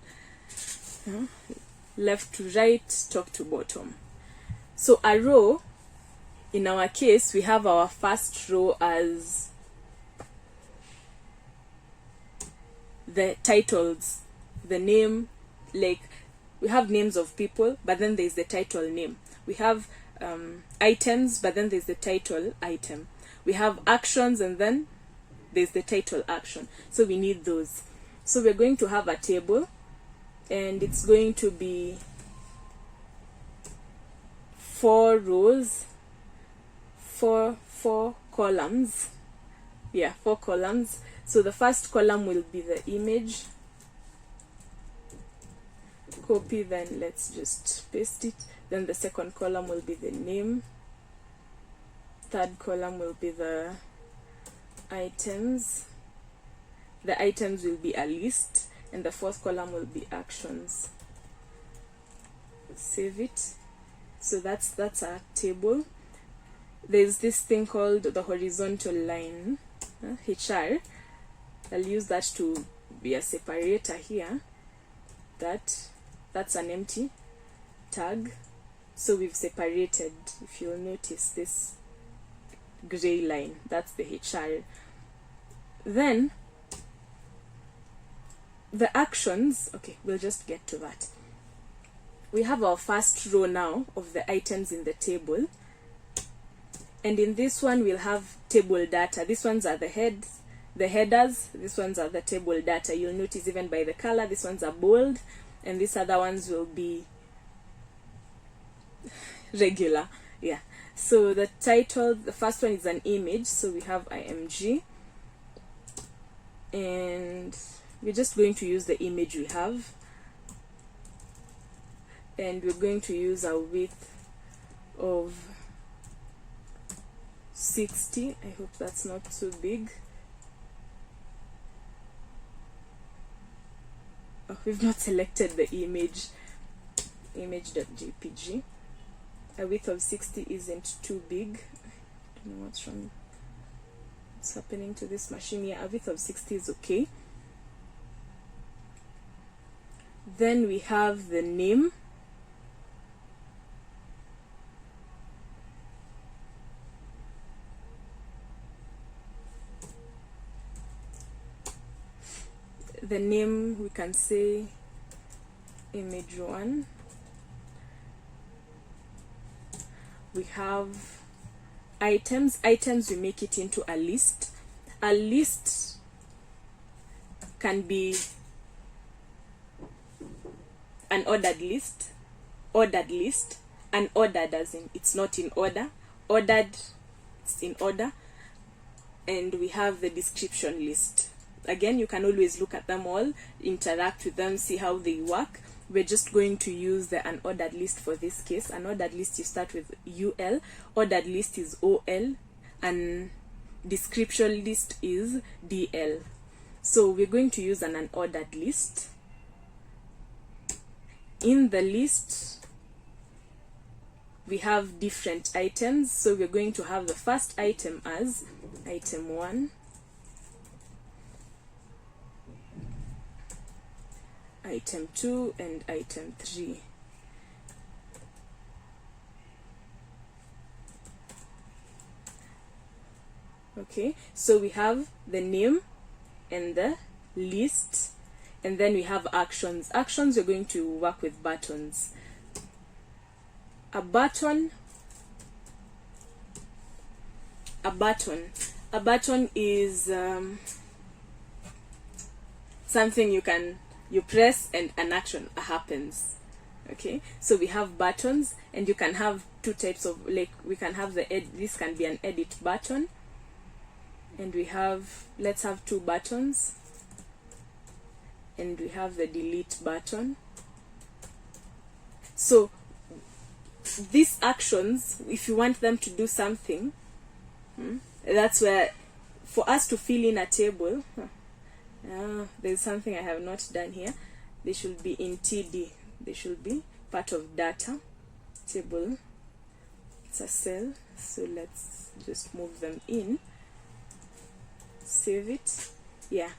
left to right, top to bottom. So a row, in our case, we have our first row as the titles, the name, like we have names of people, but then there's the title name. We have items, but then there's the title item. We have actions, and then there's the title action. So we need those. So we're going to have a table, and it's going to be 4 rows, four columns. Yeah, 4 columns. So the first column will be the image. Copy, then let's just paste it. Then the second column will be the name. Third column will be the items. The items will be a list, and the fourth column will be actions. Save it. So that's our table. There's this thing called the horizontal line, HR. I'll use that to be a separator here. That's an empty tag. So we've separated, if you'll notice this gray line, that's the HR. Then the actions, okay, we'll just get to that. We have our first row now of the items in the table, and in this one we'll have table data. These ones are the headers, these ones are the table data. You'll notice even by the color, these ones are bold, and these other ones will be regular. Yeah, so the title, the first one is an image, so we have img, and we're just going to use the image we have, and we're going to use a width of 60. I hope that's not too big. Oh, we've not selected the image.jpg. A width of 60 isn't too big. I don't know what's happening to this machine. Yeah, a width of 60 is okay. Then we have the name. The name, we can say image1. We have items. We make it into a list. A list can be an ordered list, unordered as in it's not in order, ordered it's in order, and we have the description list. Again, you can always look at them all, interact with them, see how they work. We're just going to use the unordered list for this case. Unordered list, you start with UL, ordered list is OL, and description list is DL. So we're going to use an unordered list. In the list, we have different items. So we're going to have the first item as item 1, item 2, and item 3. Okay, so we have the name and the list, and then we have actions. Actions, we're going to work with buttons. A button is something you press and an action happens. Okay, so we have buttons, and you can have two types of, like, we can have this can be an edit button, and we have, let's have 2 buttons, and we have the delete button. So these actions, if you want them to do something, that's where, for us to fill in a table, there's something I have not done here. They should be in TD. They should be part of data, table, it's a cell, so let's just move them in, save it. Yeah,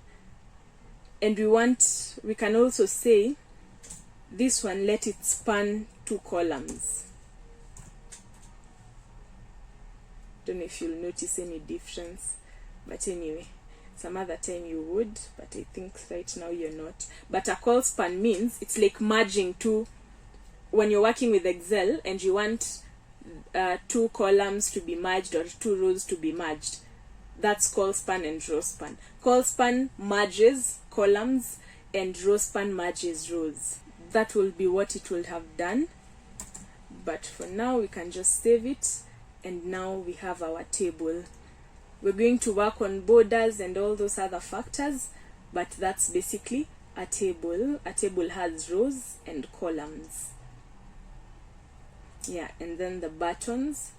and we can also say this one, let it span 2 columns. Don't know if you'll notice any difference, but anyway, some other time you would, but I think right now you're not. But a call span means it's like merging two. When you're working with Excel and you want 2 columns to be merged or 2 rows to be merged, that's call span and row span. Call span merges columns and row span merges rows. That will be what it will have done, but for now we can just save it, and now we have our table. We're going to work on borders and all those other factors, but that's basically a table. A table has rows and columns. Yeah, and then the buttons,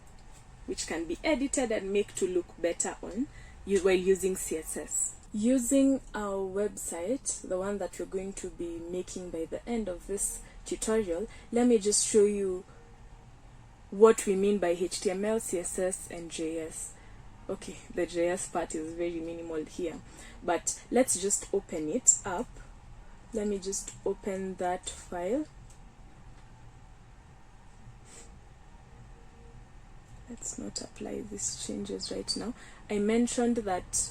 which can be edited and make to look better on while using CSS. Using our website, the one that we're going to be making by the end of this tutorial, let me just show you what we mean by HTML, CSS, and JS. Okay, the JS part is very minimal here, but let's just open it up. Let me just open that file. Let's not apply these changes right now. I mentioned that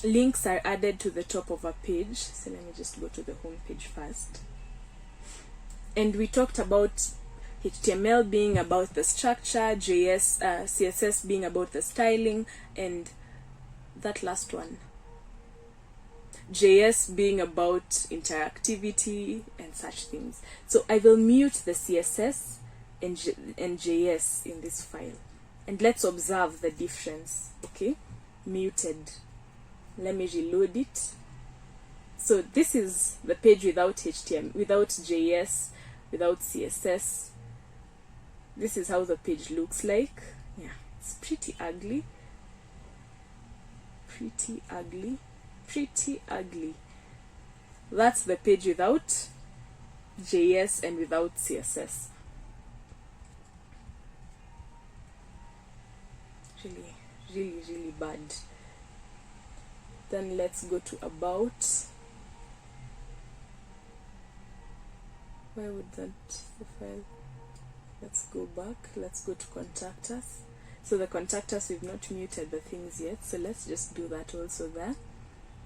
links are added to the top of a page, so let me just go to the home page first. And we talked about HTML being about the structure, CSS being about the styling, and that last one, JS being about interactivity and such things. So I will mute the CSS and JS in this file, and let's observe the difference. Okay, muted. Let me reload it. So this is the page without HTML, without JS, without CSS. This is how the page looks like. Yeah, it's pretty ugly. Pretty ugly. Pretty ugly. That's the page without JS and without CSS. Really, really, really bad. Then let's go to about. Why would that the file? Let's go back. Let's go to contact us. So the contact us, we've not muted the things yet, so let's just do that also there,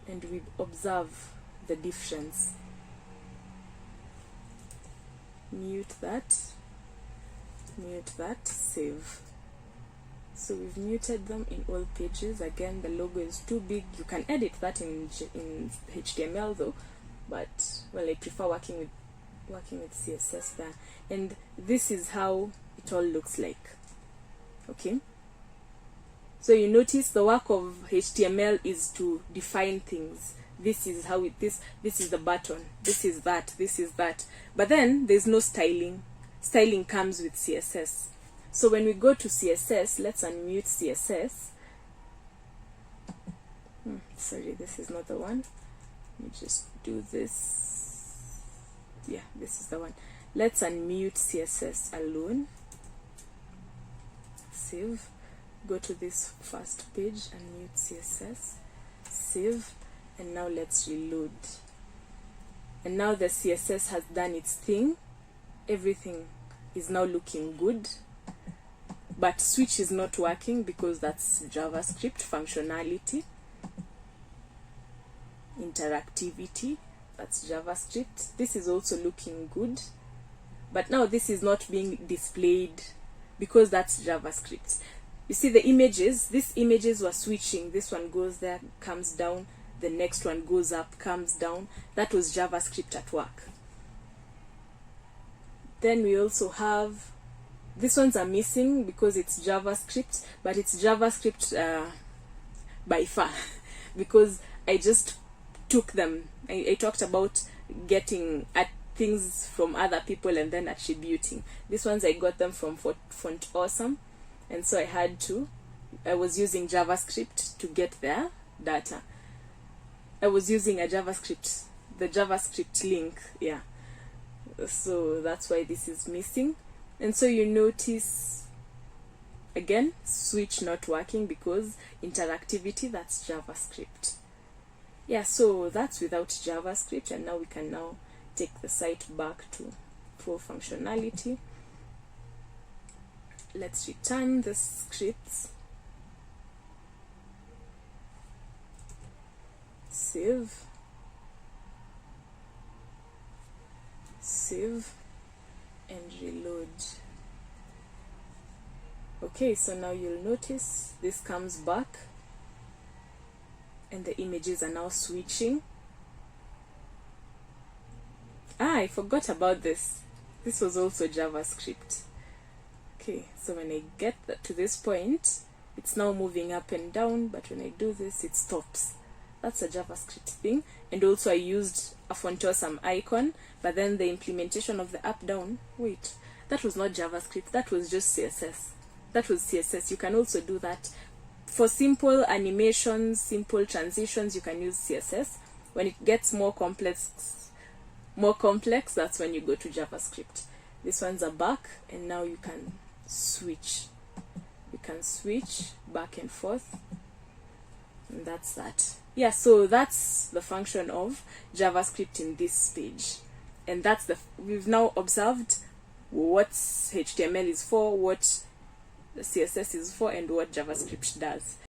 and we observe the difference. Mute that, save. So we've muted them in all pages. Again, the logo is too big. You can edit that in HTML though, but well, I prefer working with CSS there. And this is how it all looks like. Okay, so you notice the work of HTML is to define things. This is how this is the button, this is that, but then there's no styling. Styling comes with CSS. So when we go to CSS, let's unmute CSS. Sorry, this is not the one. Let me just do this. Yeah, this is the one. Let's unmute CSS alone. Save. Go to this first page, unmute CSS. Save. And now let's reload. And now the CSS has done its thing. Everything is now looking good. But switch is not working because that's JavaScript functionality. Interactivity, that's JavaScript. This is also looking good, but now this is not being displayed because that's JavaScript. You see the images, these images were switching. This one goes there, comes down, the next one goes up, comes down. That was JavaScript at work. Then we also have, these ones are missing because it's JavaScript, but it's JavaScript by far because I just took them. I talked about getting at things from other people and then attributing. These ones I got them from Font Awesome, and so I was using JavaScript to get their data. I was using the JavaScript link, yeah. So that's why this is missing. And so you notice again switch not working because interactivity, that's JavaScript. Yeah, so that's without JavaScript, and now we can now take the site back to full functionality. Let's return the scripts, save, and reload. Okay, so now you'll notice this comes back and the images are now switching. I forgot about this. This was also JavaScript. Okay, so when I get to this point, it's now moving up and down, but when I do this, it stops. That's a JavaScript thing. And also I used a font awesome icon, but then the implementation of the up down, wait, that was not JavaScript, that was just CSS. That was CSS. You can also do that. For simple animations, simple transitions, you can use CSS. When it gets more complex, that's when you go to JavaScript. These ones are back, and now you can switch. You can switch back and forth, and that's that. Yeah, so that's the function of JavaScript in this page. And that's we've now observed what HTML is for, what CSS is for, and what JavaScript does.